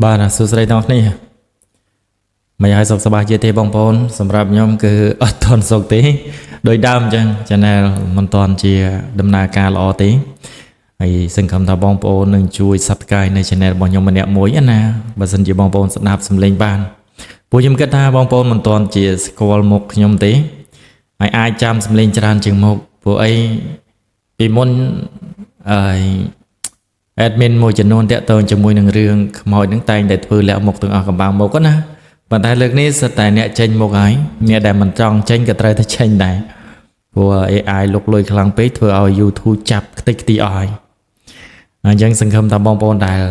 បាទសួស្តីទាំងអស់គ្នាមិនឲ្យសុខសប្បាយជាទេបងប្អូនសម្រាប់ខ្ញុំគឺអត់ទាន់សុខទេដោយដើមអញ្ចឹង channel មិនទាន់ជាដំណើរការល្អទេហើយសង្ឃឹមថាបងប្អូននឹងជួយ Subscribe នៅ channel របស់ខ្ញុំម្នាក់មួយណាបើសិនជាបងប្អូនស្ដាប់សំឡេងបានពួកខ្ញុំគិតថាបងប្អូនមិនទាន់ជាស្គាល់មុខខ្ញុំទេហើយអាចចាំសំឡេងច្រើនជាងមុខពួកអីពីមុនadmin មួយចំនួនតាក់ទងជាមួយនឹងរឿងខ្មោចនឹងតែងតែធ្វើលាក់មុខទាំងអស់កំបាំងមុខណាប៉ុន្តែលើកនេះសិតតែអ្នកចេញមុខហើយអ្នកដែលមិនចង់ចេញក៏ត្រូវតែចេញដែរព្រោះ AI លុកលុយខ្លាំងពេកធ្វើឲ្យ YouTube ចាប់ខ្ទេចខ្ទីអស់ហើយអញ្ចឹងសង្ឃឹមថាបងប្អូនដែល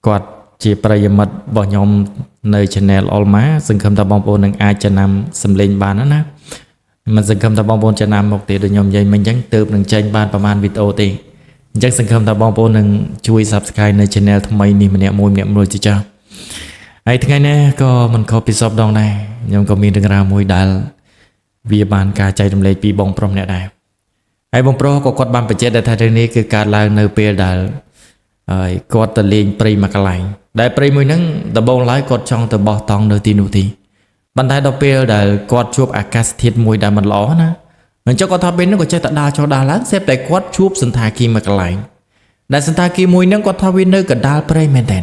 គាត់ជាប្រិយមិត្តរបស់ខ្ញុំនៅ channel Olma សង្ឃឹមថាបងប្អូននឹងអាចចំណាំសំឡេងបានណាមិនសង្ឃឹមថាបងប្អូនចំណាំមុខទេដូចខ្ញុំនិយាយមិញអញ្ចឹងទើបនឹងចេញបានប្រហែលវីដេអូទេអញ្ចឹងសង្ឃឹមថាបងប្អូននឹងជួយ Subscribe នៅ channel ថ្មីនេះម្នាក់មួយជាចាស់ហើយថ្ងៃនេះក៏មិនខុសពីសពដងដែរខ្ញុំក៏មានរឿងរ៉ាវមួយដែលវាបានការចែករំលែកពីបងប្រុសម្នាក់ដែរហើយបងប្រុសក៏គាត់បានបញ្ជាក់ថារឿងនេះគឺកើតឡើងនៅពេលដែលគាត់ទៅលេងព្រៃមួយកន្លែងដែលព្រៃមួយហ្នឹងដំបូងឡើយគាត់ចង់ទៅបោះតង់នៅទីនោះទីប៉ុន្តែដល់ពេលដែលគាត់ជួបអាកាសធាតុមួយដែលមិនល្អណាអញ្ចឹងគាត់ថាពេលហ្នឹងក៏ចេះតែដើរចុះដើរឡើងសេបតែគាត់ជួបសន្តាគារមួយកន្លែងដែលសន្តាគារមួយហ្នឹងគាត់ថាវានៅកណ្ដាលព្រៃមែនតើ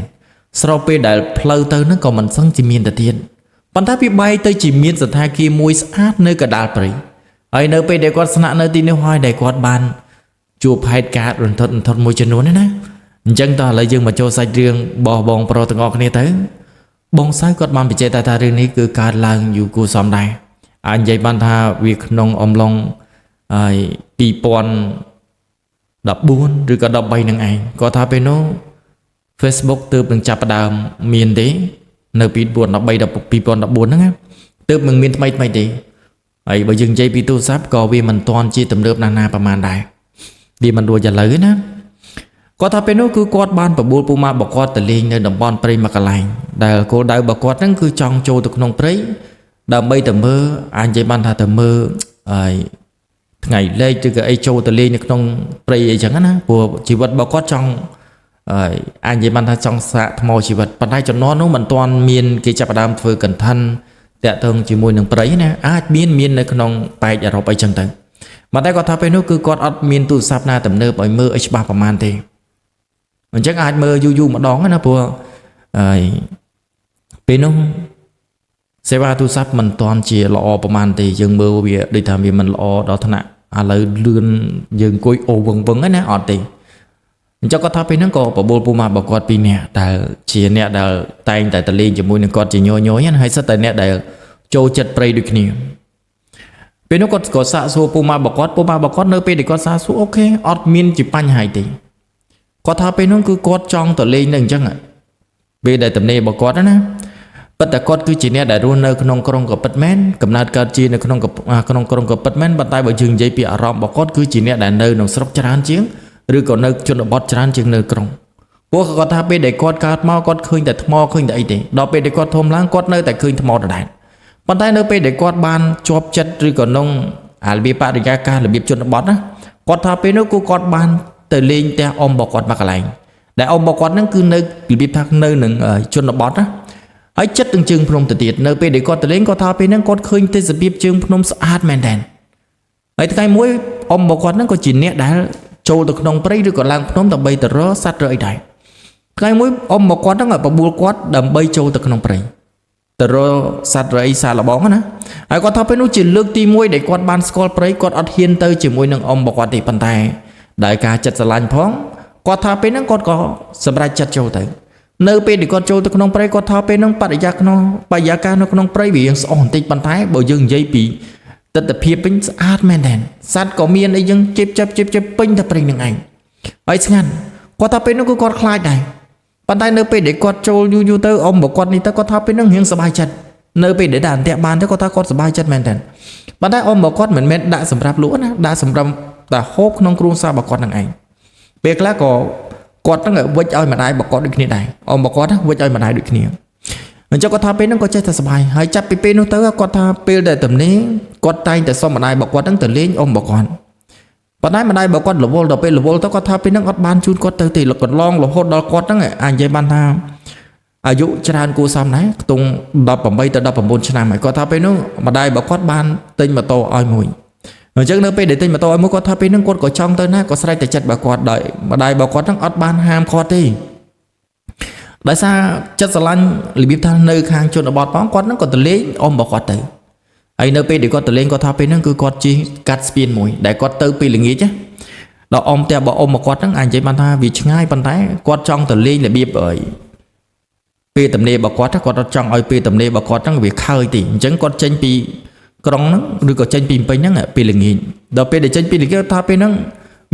ស្របពេលដែលផ្លូវទៅហ្នឹងក៏មិនសឹងជាមានទៅទៀតប៉ុន្តែវាបែកទៅជាមានសន្តាគារមួយស្អាតនៅកណ្ដាលព្រៃហើយនៅពេលដែលគាត់ស្នាក់នៅទីនោះហើយដែលគាត់បានជួបហេតុការណ៍រន្ធត់មួយចំនួនណាអញ្ចឹងតោះឥឡូវយើងមកចូលសាច់រឿងរបស់បងប្រុសទាំងអស់គ្នាទៅបងសៅគាត់បានបញ្ជាក់ថារឿងនេះគឺកើតឡើងយូរគួរសមដែរអាចនិយាយបានថាវាក្នុងអំឡុង2014ឬក៏13នឹងឯងគាត់ថាពេលនោះ Facebook ទើបនឹងចាប់ផ្ដើមមានទេនៅពី2013ដល់2014ហ្នឹងទើបនឹងមានថ្មីទេហើយបើយើងនិយាយពីទូរស័ព្ទក៏វាមិនទាន់ជាទំនើបណាប្រហែលដែរវាមិនដូចឥឡូវណាគាត់ថាពេលនោះគឺគាត់បានបបួលពូម៉ារបស់គាត់ទៅលេងនៅតំបន់ព្រៃមួយកន្លែងដែលគោលដៅរបស់គាត់ហ្នឹងគឺចង់ចូលទៅក្នុងព្រៃដើម្បីទៅមើលអាចនិយាយបានថាទៅមើលថ្ងៃលេខឬក៏អីចូលទៅលេងនៅក្នុងព្រៃអីចឹងណាព្រោះជីវិតរបស់គាត់ចង់អាចនិយាយបានថាចង់សាកថ្មជីវិតប៉ុន្តែជំនាន់នោះមិនទាន់មានគេចាប់ផ្ដើមធ្វើ content តាក់ទងជាមួយនឹងព្រៃណាអាចមាននៅក្នុងប៉ែកអឺរ៉ុបអីចឹងទៅប៉ុន្តែគាត់ថាពេលនោះគឺគាត់អត់មានទូរស័ព្ទណាទំនើបឲ្យមើលឲ្យច្បាស់ប្រហែលទេអញ្ចឹងអាចមើលយូរម្ដងណាព្រោះពេលនោះសេវាទូរស័ព្ទមិនទាន់ជាល្អប្រហែលទេយើងមើលវាដូចថាវាមិនល្អដល់ថ្នាក់ឥឡូវលឿនយើងអង្គុយអូវឹងណាអត់ទេអញ្ចឹងគាត់ថាពេលហ្នឹងក៏បបួលពូម៉ារបស់គាត់ពីរនាក់ដែលជាអ្នកដែលតែងតែទៅលេងជាមួយនឹងគាត់ជាញយណាហើយសិតតែអ្នកដែលចូលចិត្តព្រៃដូចគ្នាពេលនោះគាត់ក៏សាកសួរពូម៉ារបស់គាត់នៅពេលដែលគាត់សាកសួរអូខេអត់មានជាបញ្ហាទេគាត់ថាពេលនោះគឺគាត់ចង់ទៅលេងនៅអញ្ចឹងពេលដែលតំណេរបស់គាត់ណាប៉ុន្តែគាត់គឺជាអ្នកដែលរស់នៅក្នុងក្រុងក៏ពិតមែនកំណើតកើតជានៅក្នុងក្រុងក៏ពិតមែនប៉ុន្តែបើយើងនិយាយពីអារម្មណ៍របស់គាត់គឺជាអ្នកដែលនៅក្នុងស្រុកច្រើនជាងឬក៏នៅជនបទច្រើនជាងនៅក្រុងពួកគាត់ថាពេលដែលគាត់កើតមកគាត់ឃើញតែថ្មឃើញតែអីទេដល់ពេលដែលគាត់ធំឡើងគាត់នៅតែឃើញថ្មដដែលប៉ុន្តែនៅពេលដែលគាត់បានជាប់ចិត្តឬក៏ក្នុងរបៀបបរិយាកាសរបៀបជនបទណាគាត់ថាពេលនោះគឺគាត់បានទៅលេងផ្ទះអ៊ំរបស់គាត់មកកន្លែងដែលអ៊ំរបស់គាត់ហ្នឹងគឺនៅរបៀបថានៅនឹងជនបទណាហើយចិត្តទាំងជើងភ្នំទៅទៀតនៅពេលដែលគាត់ទៅលេងគាត់ថាពេលហ្នឹងគាត់ឃើញទេសភាពជើងភ្នំស្អាតមែនតើហើយថ្ងៃមួយអ៊ំរបស់គាត់ហ្នឹងក៏ជាអ្នកដែលចូលទៅក្នុងព្រៃឬក៏ឡើងភ្នំដើម្បីទៅរកសត្វរកអីដែរថ្ងៃមួយអ៊ំរបស់គាត់ហ្នឹងបបួលគាត់ដើម្បីចូលទៅក្នុងព្រៃទៅរកសត្វរកអីសាឡបងណាហើយគាត់ថាពេលនោះជាលើកទី1ដែលគាត់បានស្គាល់ព្រៃគាត់អត់ហ៊ានទៅជាមួយនឹងអ៊ំរបស់គាត់ទេប៉ុន្តែដោយការចិត្តស្រឡាញ់ផងគាត់ថាពេលហ្នឹងគាត់ក៏សម្រេចចិត្តចូលទៅនៅពេលដែលគាត់ចូលទៅក្នុងព្រៃគាត់ថាពេលហ្នឹងបរិយាកាសនៅក្នុងព្រៃវាស្អុះបន្តិចប៉ុន្តែបើយើងនិយាយពីទស្សនភាពវិញស្អាតមែនតើសត្វក៏មានអីយើងជិបពេញតែព្រៃនឹងឯងហើយស្ងាត់គាត់ថាពេលនោះគឺគាត់ខ្លាចដែរប៉ុន្តែនៅពេលដែលគាត់ចូលយូរទៅអ៊ំរបស់គាត់នេះទៅគាត់ថាពេលហ្នឹងរៀងសប្បាយចិត្តនៅពេលដែលដាក់អន្ទាក់បានទៅគាត់ថាគាត់សប្បាយចិត្តមែនតើប៉ុន្តែអ៊ំរបស់គាត់មិនមែនដាក់សម្រាប់លក់ណាដាក់សម្រាប់តែហូបក្នុងគ្រួសាររបស់គាត់នឹងឯងពេលខ្លះក៏គាត់ហ្នឹងវិចឲ្យម្ដាយរបស់គាត់ដូចគ្នាដែរអ៊ំរបស់គាត់វិចឲ្យម្ដាយដូចគ្នាអញ្ចឹងគាត់ថាពេលហ្នឹងគាត់ចេះតែសប្បាយហើយចាប់ពីពេលនោះទៅគាត់ថាពេលដែលតំណេគាត់តែងតែសុំម្ដាយរបស់គាត់ហ្នឹងទៅលេងអ៊ំរបស់គាត់ប៉ុន្តែម្ដាយរបស់គាត់រវល់ដល់ពេលរវល់ទៅគាត់ថាពេលហ្នឹងអត់បានជូនគាត់ទៅទេកន្លងរហូតដល់គាត់ហ្នឹងអាចនិយាយបានថា อายุจรานกูซ้ำนะตรงดับผมไปแต่ดับผมบนชนะไหมก็ถ้าไปนู้นมาได้บอกกอดบ้านเต็มมาโตอ้อยมวยจังเนื้อไปเดี๋ยวเต็มมาโตอ้อยมวยก็ถ้าไปนั่งกอดก็ช่องเตอร์นะก็ใส่แต่จัดบอกกอดได้มาได้บอกกอดทั้งอดบ้านห้ามคอตีได้ซาจัดสลันหรือบิบทางเนื้อคางจนบอดป้องกอดนั่งก็ตะเลี้ยอมบอกกอดเตอไอเนื้อไปเดี๋ยวก็ตะเลี้ยก็ถ้าไปนั่งคือกอดจีกัดสปินมวยได้กอดเตอร์ไปหรืองี้จ้ะเราอมแต่บอกอมบอกกอดทั้งอันใจบันทาวิชง่ายปันท้ายกอดช่องตะเลี้ยหรือบิบเอ่ยปีตำเนบกอดถ้ากอดจังเอาปีตำเนบกอดตั้งวิเคราะห์ตีจังกอดเจนปีกรองนั้นหรือกอดเจนปีไปนั่งปีหนึ่งหินเดี๋ยวปีเดี๋ยวเจนปีเดี๋ยวถ้าไปนั่ง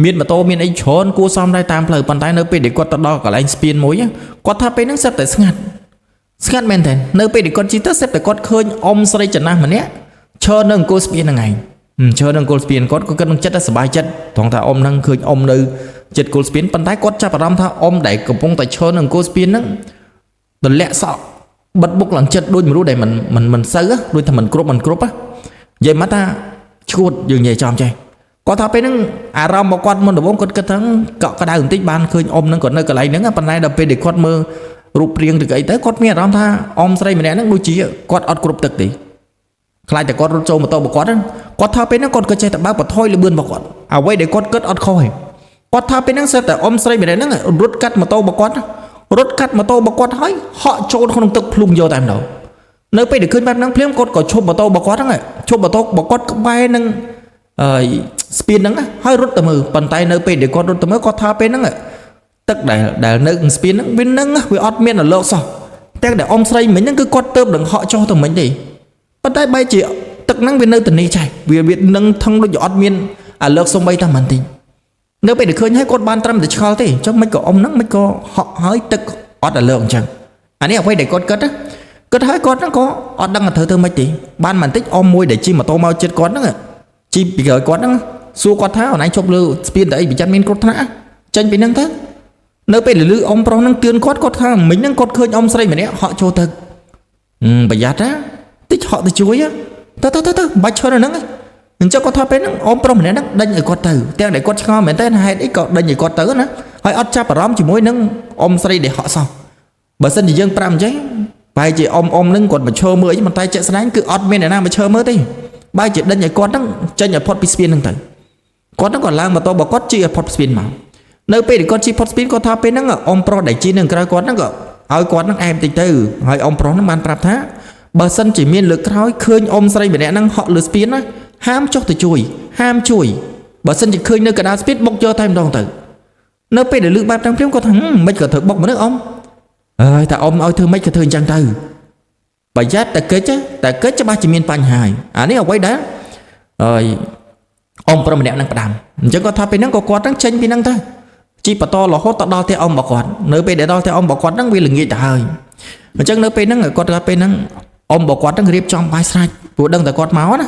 มีดมาโตมีดไอ้ชนกูซ้อมได้ตามเพลิดปันท้ายเนื้อปีเดี๋ยวกอดตัดดอกกับไอ้สปินมวยกอดถ้าไปนั่งเสร็จแต่สงัดแมนแทนเนื้อปีเดี๋ยวกอดจีตเสร็จแต่กอดเคยอมสไลจันนะมันเนี้ยเชิญนั่งกูสปินยังไงเชิญนั่งกูสปินกอดก็นั่งจัดได้สบายจัดทองถ้าอมนั่งเคยอมเลยจัดกูสปินปันท้ายกอดจับประดมถ้าอมได้กระพงแต่เชิญนั่งกูสปินนั่งตัวเละสอบบัดบุกหลังจัดด้วยไม่รู้ใดมันเสือด้วยทำมันกรุบอ่ะยัยมาตาชุดยืนใหญ่จอมใจก็ถ้าไปนั่งอารมณ์บอกกอดมันเดี๋ยวผมกดทั้งเกาะกระดาษอุ่นติ๊กบานเคยอมนั่งกดเนื้อกระไรนั่งปันไหนเดี๋ยวไปเด็กกอดมือรูปเรียงถึงไอ้เต้กอดเมียรำท่าอมใส่เหมือนนั่งดูจีกอดอดกรุบตึกดิใครแต่กอดรถโจมมาโตบอกกอดนั่งกอดถ้าไปนั่งกอดกระจายแต่บ้าปะถ้อยหรือเบือนบอกกอดเอาไว้เด็กกอดเกิดอดคอยกอดถ้าไปนั่งเสร็จแต่อมใส่เหมือนนั่งรถกัดมาโตบอกกอดรถกัดมาโตบอกกอดให้họโจนคนตึกพลุงโยตามเราเนื้อไปเด็กขึ้นแบบนั่งเพลี้ยงกดก็ชมมาโตบอกกอดทั้งไงชมมาโตบอกกอดก็ไปนั่งสปินนั่งให้รถตะมือปั่นไตเนื้อไปเด็กกอดรถตะมือก็ท่าไปนั่งตึกได้เนื้อสปินนั่งวินนั่งวิออดเมียนเลิกซะแต่เดี๋ยวอมใส่เหมือนนั่งคือกอดเติมดังhọโจตรงเหมือนดิปั่นไตใบจีตึกนั่งวินเนื้อตัวนี้ใช่วินั่งทั้งรถออดเมียนเลิกส่งใบทำมันทีเนื้อไปเด็กเคยให้กดบานตรำแต่ชอลที่จะไม่ก็อมนั่งไม่ก็họให้ตึกออดเลิกจังอันนี้เอาไว้เด็กกดก็ได้ก็ให้กอดนั่งก็อดดังเธอไม่ตีบ้านมันติ๊กอมมวยđể chi mà tô mau chếtกอดนั่งchi bị gởiกอดนั่งสู้กอดเท้าไหนชกลือสปินแต่ไอ้bị chăn miênกอดนะchân bịนั่งทั้งเนื้อไปหรืออมปรองนั่งเตือนกอดเท้าmìnhนั่งกอดเคยอมใส่แบบนี้họโชว์ตึกประหยัดนะติ๊กhọ thì chuối á tớ bạch chơi rồiนั่งmình choกอดเท้าไปนั่งอมปรองแบบนี้นั่งดันไอ้กอดเท้าแต่ไอ้กอดชอเหมือนแต่ให้ไอ้กอดดันไอ้กอดเท้านะให้อดจับปรอมchỉ môiนั่งอมใส่để họ sao bởi sân chỉ dân pram chứ bài chỉ om nâng còn mà chơi mới chứ mà tay chạy sáng cứ ọt bên này nào mà chơi mới đi bài chỉ đánh nhảy con đó chơi nhảy pot spin nâng tới con nó còn lang mà to bảo con chi pot spin mà nơi pe thì con chi pot spin con thao pe nâng om pro đẩy chi nâng cái con nó gọi ao con nó em từ từ hỏi om pro nó man prap thá bờ sân chỉ miên lực tháo khơi om say bên này nâng họ lực spin á ham chọc từ chui bờ sân chỉ khơi nơi cái đá spin bốc chơi thêm đòn từ nơi pe để lướt ba trăm phím con thằng mấy cái thực bốc mà nước ông ta om ơi thưa mấy cái thương chăng từ bài giác ta kết cho ba chỉ miên pan hài này ở quay đó rồi ông pro mình đang đàm chứ có thà bên năng có quạt đang tranh bên năng ta chỉ bắt to là hốt ta đo theo ông bảo quạt nơi bên để đo theo ông bảo quạt đang vì là nghĩ trời mà chắc nơi bên năng ở quạt bên năng ông bảo quạt đang riệp trong bài sai của đằng ta quạt máu đó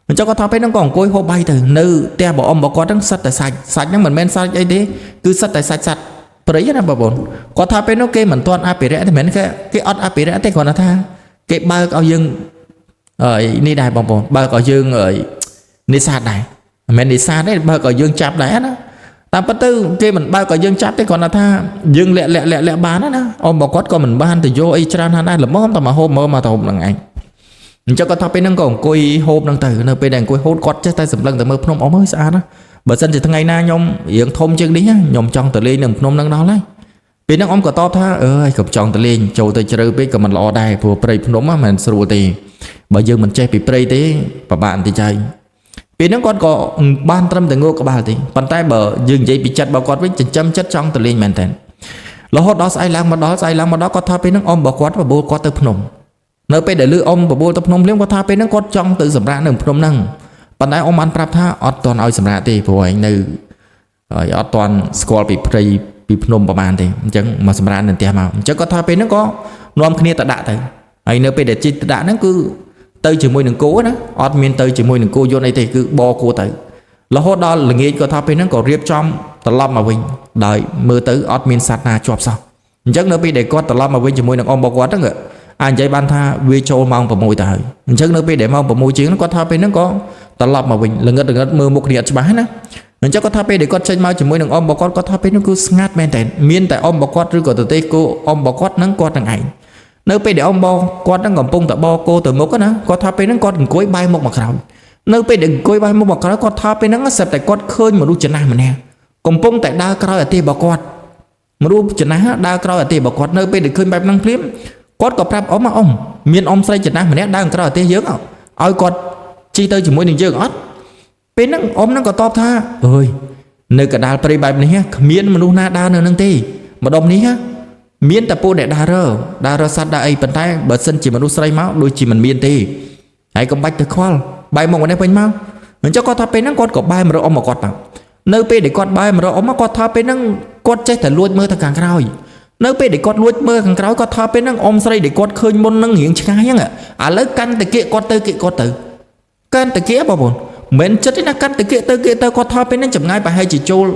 mình cho có thà bên năng còn cối hô bay từ nơi te bảo ông bảo quạt đang sạch tại sạch nhưng mình men sai ấy thế cứ sạch tại sạch đấy là bảo bồn có thà bên nó kê mình toàn áp rẽ thì mình cái ót áp rẽ thế còn là tha cái ba cao dương ở ni đài bảo bồn ba cao dương ở ni sạt này mình đi xa đấy ba cao dương chạp đá đó ta bắt tư kê mình ba cao dương chạp thế còn là tha dương lẹ bán đó ông bảo quát còn mình ban từ vô Israel hắn ai là mơ tao mà hôm mơ mà tao là ngày cho có thà bên nó còn coi hôm đang từ nơi bên đằng coi hốt quát chứ tay sầm lưng từ mơ phnom ống mới xa đó bởi sân thì thằng ngày na nhom hiện thông chân đi nhá nhom trong từ lên nằm phnom đang đó lấy vì nó ông có to tha ơi cặp trong từ lên châu từ chơi biết cả mình lo đài vừa play phnom mà mình sưu thì bây giờ mình chơi bị play thế và bạn thì chơi vì nó còn có ban tâm từ ngô các bạn thì bàn tay bờ dừng dây bị chặt bao quát với chấm chất trong từ lên màn thèn là hốt đó sai lăng mà đó có tha bên nó ông bảo quát và bô quát từ phnom nơi bên để lư ông và bô từ phnom liên có tha bên nó có trong từ sầm ra nằm phnom năngปันได้อมันปรับท่าอดตอนเอาสำหรับที่ผู้ใหญ่ในอดตอนสกอลปีปีพนมประมาณที่จังมาสำหรับนั่นเตียมาจังก็ท่าเป็นนั่นก็รวมคณีตะดะแต่ไอ้เนื้อไปเด็ดจิตตะดะนั่นคือเตยchỉ môiหนึ่งกู้นะอดมีนเตยchỉ môiหนึ่งกู้โยนไอ้ที่คือบอกู้เตยแล้วฮอดดอลหลังเงี้ยก็ท่าเป็นนั่นก็เรียบจอมตลอดมาวิ่งได้มือเตยอดมีนสัตนาจอบซะจังเนื้อไปเด็กก็ตลอดมาวิ่งchỉ môiหนึ่งอมบอกว่าตั้งแต่anh chạy ban tha vi châu mong vào môi trời chắc nữa bây để mong vào môi chiến nó có tha bên nó cóตลอดมาวิ่งหลังเงินมมือมุกเดียดใช่ไหมนะ អញ្ចឹងគាត់ថាពេលដែលគាត់ចេញមកជាមួយនឹងអ៊ំរបស់គាត់ថាពេលនោះគឺស្ងាត់មែនតើមានតែអ៊ំរបស់គាត់ឬក៏ទៅទេគោអ៊ំរបស់គាត់នឹងគាត់នឹងឯងនៅពេលដែលអ៊ំរបស់គាត់នឹងកំពុងតែបោគោទៅមុខណាគាត់ថាពេលហ្នឹងគាត់អង្គុយបែរមុខមកក្រោយនៅពេលដែលអង្គុយបែរមុខមកក្រោយគាត់ថាពេលហ្នឹងស្រាប់តែគាត់ឃើញមនុស្សចំណាស់ម្នាក់កំពុងតែដើរក្រោយអាទេរបស់គាត់មនុស្សចំណាស់ដើរក្រោយអាទេរបស់គាត់នៅពេលដែលឃើញបែបហ្នឹងភ្លាមគាត់ក៏ប្រាប់អ៊ំអ៊ំមានអ៊ំស្រីចំណាស់ម្នាក់ដើរក្រោយអាទេយើងឲ្យគាត់ជីទៅជាមួយនឹងយើងអត់ពេលហ្នឹងអ៊ំហ្នឹងក៏តបថាអើយនៅកដាលព្រៃបែបនេះគ្មានមនុស្សណាដើរនៅនឹងទេម្ដុំនេះមានតែពួកអ្នកដើរសត្វដើរអីប៉ុន្តែបើសិនជាមនុស្សស្រីមកដូចជាមិនមានទេហើយកុំបាច់ទៅខ្វល់បែរមកនេះវិញមកអញ្ចឹងគាត់ថាពេលហ្នឹងគាត់ក៏បែរមករកអ៊ំមកគាត់មកនៅពេលដែលគាត់បែរមករកអ៊ំមកគាត់ថាពេលហ្នឹងគាត់ចេះតែលួចមើលទៅខាងក្រោយនៅពេលដែលគាត់លួចមើលខាងក្រោយគាត់ថាពេលហ្នឹងអ៊ំស្រីដែលគាត់ឃើញមុនហ្នឹងរៀងឆ្ងាយហ្នឹងឥឡូវកាន់តែគៀកគាត់ទៅកាន់តែគៀកបងប្អូនមិនចិត្តទេណាកាន់តែគៀកទៅគាត់ថាពេលហ្នឹងចម្ងាយប្រហែលជាចូល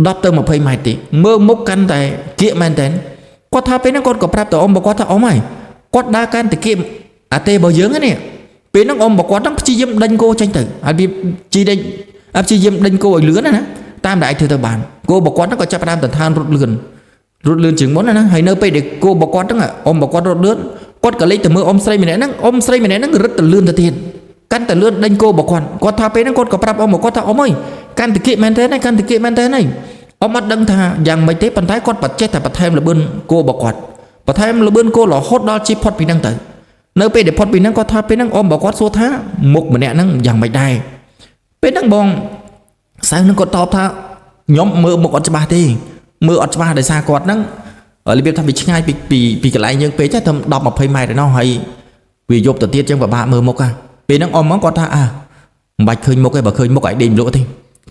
10ទៅ20ម៉ែត្រទេមើលមុខកាន់តែគៀកមែនតើគាត់ថាពេលហ្នឹងគាត់ក៏ប្រាប់ទៅអ៊ំរបស់គាត់ថាអ៊ំហើយគាត់ដើរកាន់តែគៀកអាទេរបស់យើងនេះពេលហ្នឹងអ៊ំរបស់គាត់ហ្នឹងព្យាយាមដេញគោចេញទៅហើយវាព្យាយាមដេញគោឲ្យលឿនណាតាមដែលអាចធ្វើទៅបានគោរបស់គាត់ហ្នឹងក៏ចាប់ផ្ដើមតន្តានរត់លឿនជាងមុនណាហើយនៅពេលដែលគោរបស់គាត់ហ្នឹងអ៊ំរបស់គាត់រត់លឿនគាត់ក៏លេចទៅមើលអ៊ំស្រីម្នាក់ហ្នឹងរត់ទៅលឿនទៅទៀតកាន់តែលឿនដេញគោរបស់គាត់ថាពេលហ្នឹងគាត់ក៏ប្រាប់អ៊ំរបស់គាត់ថាអ៊ំអើយកាន់តែគៀកមែនទេអ៊ំអត់ដឹងថាយ៉ាងម៉េចទេប៉ុន្តែគាត់បច្ចេកតែបន្ថែមលបឿនគោរបស់គាត់បន្ថែមលបឿនគោរហូតដល់ជិះផុតពីហ្នឹងទៅនៅពេលដែលផុតពីហ្នឹងគាត់ថាពេលហ្នឹងអ៊ំរបស់គាត់សួរថាមុខម្នាក់ហ្នឹងយ៉ាងម៉េចដែរពេលហ្នឹងបងសៅហ្នឹងគាត់តបថាខ្ញុំមើលមុខអត់ច្បាស់ទេមើលអត់ច្បាស់ដោយសារគាត់ហ្នឹងរបៀបថាវាឆ្ងាយពីកន្លែងយើងពេកតែ10 20ម៉ែត្រឯណោះហើយវាយប់ទៅទៀតចឹងពិបាកមើលមុខពេលហ្នឹងអ៊ំគាត់ថាមិនបាច់ឃើញមុខទេបើឃើញមុខឲ្យដេញលក់ទេ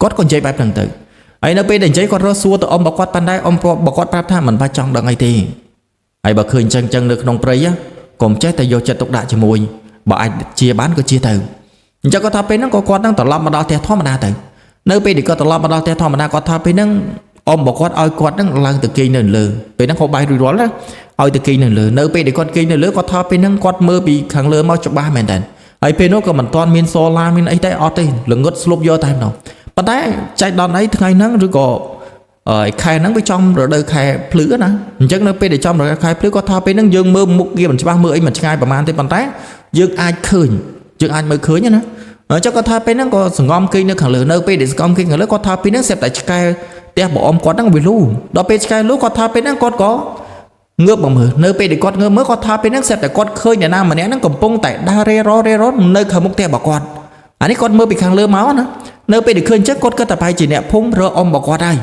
គាត់ក៏និយាយបែបហ្នឹងទៅហើយនៅពេលដែលនិយាយគាត់រកសួរទៅអ៊ំរបស់គាត់ប៉ុន្តែអ៊ំរបស់គាត់ប្រាប់ថាមិនបាច់ចង់ដឹងអីទេហើយបើឃើញចឹងនៅក្នុងព្រៃកុំចេះតែយកចិត្តទុកដាក់ជាមួយបើអាចជាបានក៏ជាទៅអញ្ចឹងគាត់ថាពេលហ្នឹងក៏គាត់នឹងត្រឡប់មកដល់ផ្ទះធម្មតាទៅនៅពេលដែលគាត់ត្រឡប់មកដល់ផ្ទះធម្មតាគាត់ថាពេលហ្នឹងអ៊ំរបស់គាត់ឲ្យគាត់នឹងឡើងទៅគេងនៅលើពេលហ្នឹងគាត់បាយរួចរាល់ណាឲ្យទៅគេងនៅលើនៅពេលដែលគាត់គេងនៅលើគាត់ថាពេលហ្នឹងគាត់មើលពីខាងលើមកច្បាស់មែនតើហើយពេលនោះក៏មិនទាន់មានសូឡាមានអីតែអត់ទេល្ងឹតស្លុបយកតែម្ដងប៉ុន្តែចែកដល់អីថ្ងៃហ្នឹងឬក៏ខែហ្នឹងវាចំរដូវខែភ្លឺណាអញ្ចឹងនៅពេលដែលចំរដូវខែភ្លឺគាត់ថាពេលហ្នឹងយើងមើលមុខវាមិនច្បាស់មើលអីមិនឆ្ងាយប្រហែលទេប៉ុន្តែយើងអាចឃើញមើលឃើញណាអញ្ចឹងគាត់ថាពេលហ្នឹងក៏សង្ងំគេងនៅខាងលើនៅពេលដែលសង្ងំគេងខាងលើគាត់ថាពេលហ្នឹងស្រាប់តែឆ្កែផ្ទះបងអ៊ំគាត់ហ្នឹងវាលូដល់ពេលឆ្កែលូគាត់ថាពេលហ្នឹងគាត់ក៏ងើបមកមើលនៅពេលដែលគាត់ងើបមើលគាត់ថាពេលហ្នឹងស្រាប់តែគាត់ឃើញអ្នកណាម្នាក់ហ្នឹងកំពុងតែដើររេរនៅខាងមុខផ្ទះរបស់គាត់អានេះគាត់មើលពីខាងលើមកណានៅពេលដែលឃើញចឹងគាត់គិតថាប្រហែលជាអ្នកភូមិរកអ៊ំរបស់គាត់ហើយ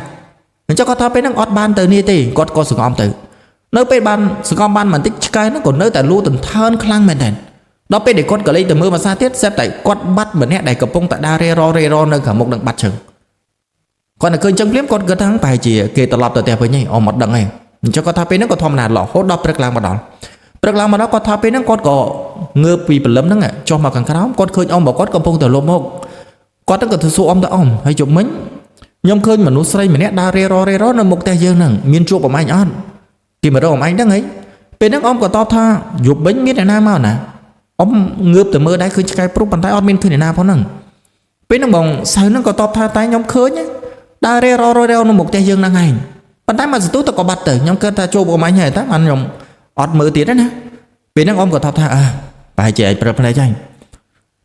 អញ្ចឹងគាត់ថាពេលហ្នឹងអត់បានទៅនេះទេគាត់ក៏សង្ងំទៅនៅពេលបានសង្ងំបានបន្តិចឆ្កែហ្នឹងក៏នៅតែលូទន្កើនខ្លាំងមែនតើដល់ពេលដែលគាត់ក៏លេចទៅមើលភាសាទៀតស្រាប់តែគាត់បាត់ម្នាក់ដែលកំពុងតែដើររេរនៅខាងមុខនឹងបាត់ជើងគាត់តែឃើញចឹងភ្លាមគាត់គិតថាប្រហែលជាគេត្រឡប់ទៅផ្ទះវិញហើយអ៊ំអត់ដឹងទេអញ្ចឹងគាត់ថាពេលហ្នឹងក៏ធម្មតារហូតដល់ព្រឹកឡើងមកដល់គាត់ថាពេលហ្នឹងគាត់ក៏ងើបពីព្រលឹមហ្នឹងចុះមកខាងក្រោមគាត់ឃើញអ៊ំរបស់គាត់កំពុងតែលុបមកគាត់ទៅសួរអ៊ំទៅអ៊ំហើយជុំមិញខ្ញុំឃើញមនុស្សស្រីម្នាក់ដើររេរនៅមុខផ្ទះយើងហ្នឹងមានជួបអ៊ំឯងអត់គេមករកអ៊ំឯងហ្នឹងហីពេលហ្នឹងអ៊ំក៏តបថាយប់មិញមានអ្នកណាមកណាអ៊ំងើបទៅមើលដែរឃើញឆ្កែព្រុសប៉ុន្តែអត់មានឃើញអ្នកណាផងហ្នឹងពេលហ្នឹងបងសៅហ្នឹងក៏តបថាតែខ្ញុំឃើញដើររេរនៅមុខផ្ទះយើងហ្នឹងឯងប៉ុន្តែមកសន្ទុះទៅក៏បាត់ទៅខ្ញុំគិតថាជួបអ៊ំឯងហើយតែបានខ្ញុំអត់មើលទៀតណាពេលហ្នឹងអ៊ំក៏តបថាប្រហែលជាឯងប្រើភ្នែកហើយ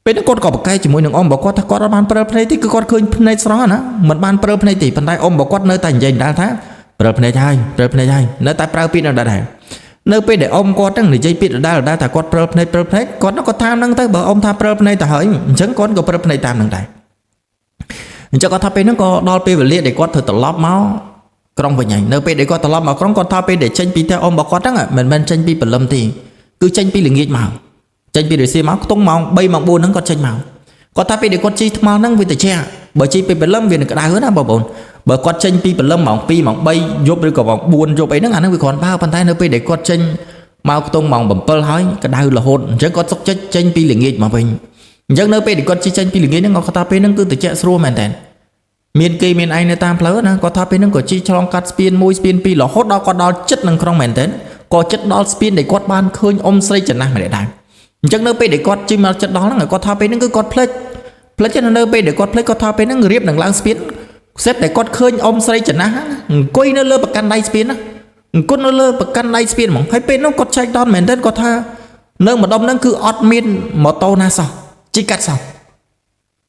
ពេលហ្នឹងគាត់ក៏ប្រកែកជាមួយនឹងអ៊ំរបស់គាត់ថាគាត់អត់បានប្រើភ្នែកទេគឺគាត់ឃើញភ្នែកស្រស់ណាមិនបានប្រើភ្នែកទេប៉ុន្តែអ៊ំរបស់គាត់នៅតែនិយាយដល់ថាប្រើភ្នែកហើយនៅតែប្រើពាក្យដល់ដែរនៅពេលដែលអ៊ំគាត់ហ្នឹងនិយាយពាក្យដល់ថាគាត់ប្រើភ្នែកគាត់នោះក៏តាមហ្នឹងទៅបើអ៊ំថាប្រើភ្នែកទៅហើយអញ្ចឹងគាត់ក៏ប្រើភ្នែកតាមហ្នឹងដែរអញ្ចឹងគាត់ថាពេលហ្នឹងក៏ដល់ពេលវេលាដែលគាត់ត្រូវត្រឡប់មកក្រុងវិញហើយនៅពេលដែលគាត់ត្រឡប់មកក្រុងគាត់ថាពេលដែលចេញពីផ្ទះអ៊ំរបស់គាត់ហ្នឹងមិនមែនចេញពីព្រលឹមទេគឺចេញពីល្ងាចមកចេញពីរសៀលមកខ្ទង់ម៉ោង3ម៉ោង4ហ្នឹងគាត់ចេញមកគាត់ថាពេលដែលគាត់ជិះថ្មហ្នឹងវាត្រជាក់បើជិះពីព្រលឹមវានឹងក្តៅណាបងប្អូនបើគាត់ចេញពីព្រលឹមម៉ោង2ម៉ោង3យប់ឬក៏ម៉ោង4យប់អីហ្នឹងអាហ្នឹងវាគ្រាន់បើប៉ុន្តែនៅពេលដែលគាត់ចេញមកខ្ទង់ម៉ោង7ហើយក្តៅរហូតអញ្ចឹងគាត់សុកចិត្តចេញពីល្ងាចមកវិញអញ្ចឹងនៅពេលដែលគាត់ជិះចេញពីល្ងាចហ្នឹងគាត់ថាពេលហ្នឹងគឺត្រជាក់ស្រួលមែនតើមានគេមានឯងនៅតាមផ្លូវណាគាត់ថាពេលហ្នឹងក៏ជិះឆ្លងកាត់ស្ពាន1ស្ពាន2រហូតដល់គាត់ដល់ចិត្តនឹងក្រុងមែនតើក៏ចិត្តដល់ស្ពានដែលគាត់បានឃើញអ៊ំស្រីចំណាស់ម្នាក់ដែរអញ្ចឹងនៅពេលដែលគាត់ជិះមកចិត្តដល់ហ្នឹងគាត់ថាពេលហ្នឹងគឺគាត់ផ្លេចនៅពេលដែលគាត់ផ្លេចគាត់ថាពេលហ្នឹងរៀបនឹងឡើងស្ពាន xếp để con khơi ông xây chẩn á coi nó lơ bậc căn đai spin á con nó lơ bậc căn đai spin mà hay bên nó có chạy đòn mền tên có tha nơi mà đông nó cứ admin một tàu na sao chỉ cắt sao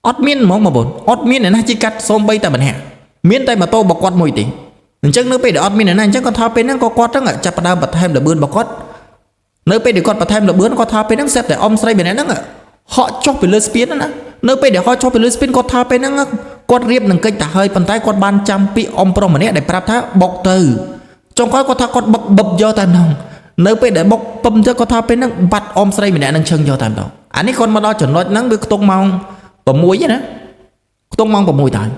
admin mong mà bốn admin này na chỉ cắt xong bay tại bản hè miễn tay mà tô bọc quạt mùi tí chắc nếu bây giờ admin này chắc có tha bên nó có quạt đó ngạ chặt đào bật thêm là bươn bọc quạt nếu bây giờ con bật thêm là bươn có tha bên nó xếp để ông xây bên này nó ngạ họ cho về lơ spin đó nếu bây giờ họ cho về lơ spin có tha bên nó quạt riệp đừng kênh tả hơi bàn tay quạt ban trăm pi ông pro mà nè để prap thá bọc từ trong khói có tha quạt bọc bập do tam đồng nếu bây giờ bọc bầm cho có tha bên nó bắt ông xây bên này đang chân do tam đồng anh ấy con mà đo chuẩn nói nắng với tung mong và muối vậy đó tung mong và mùi tại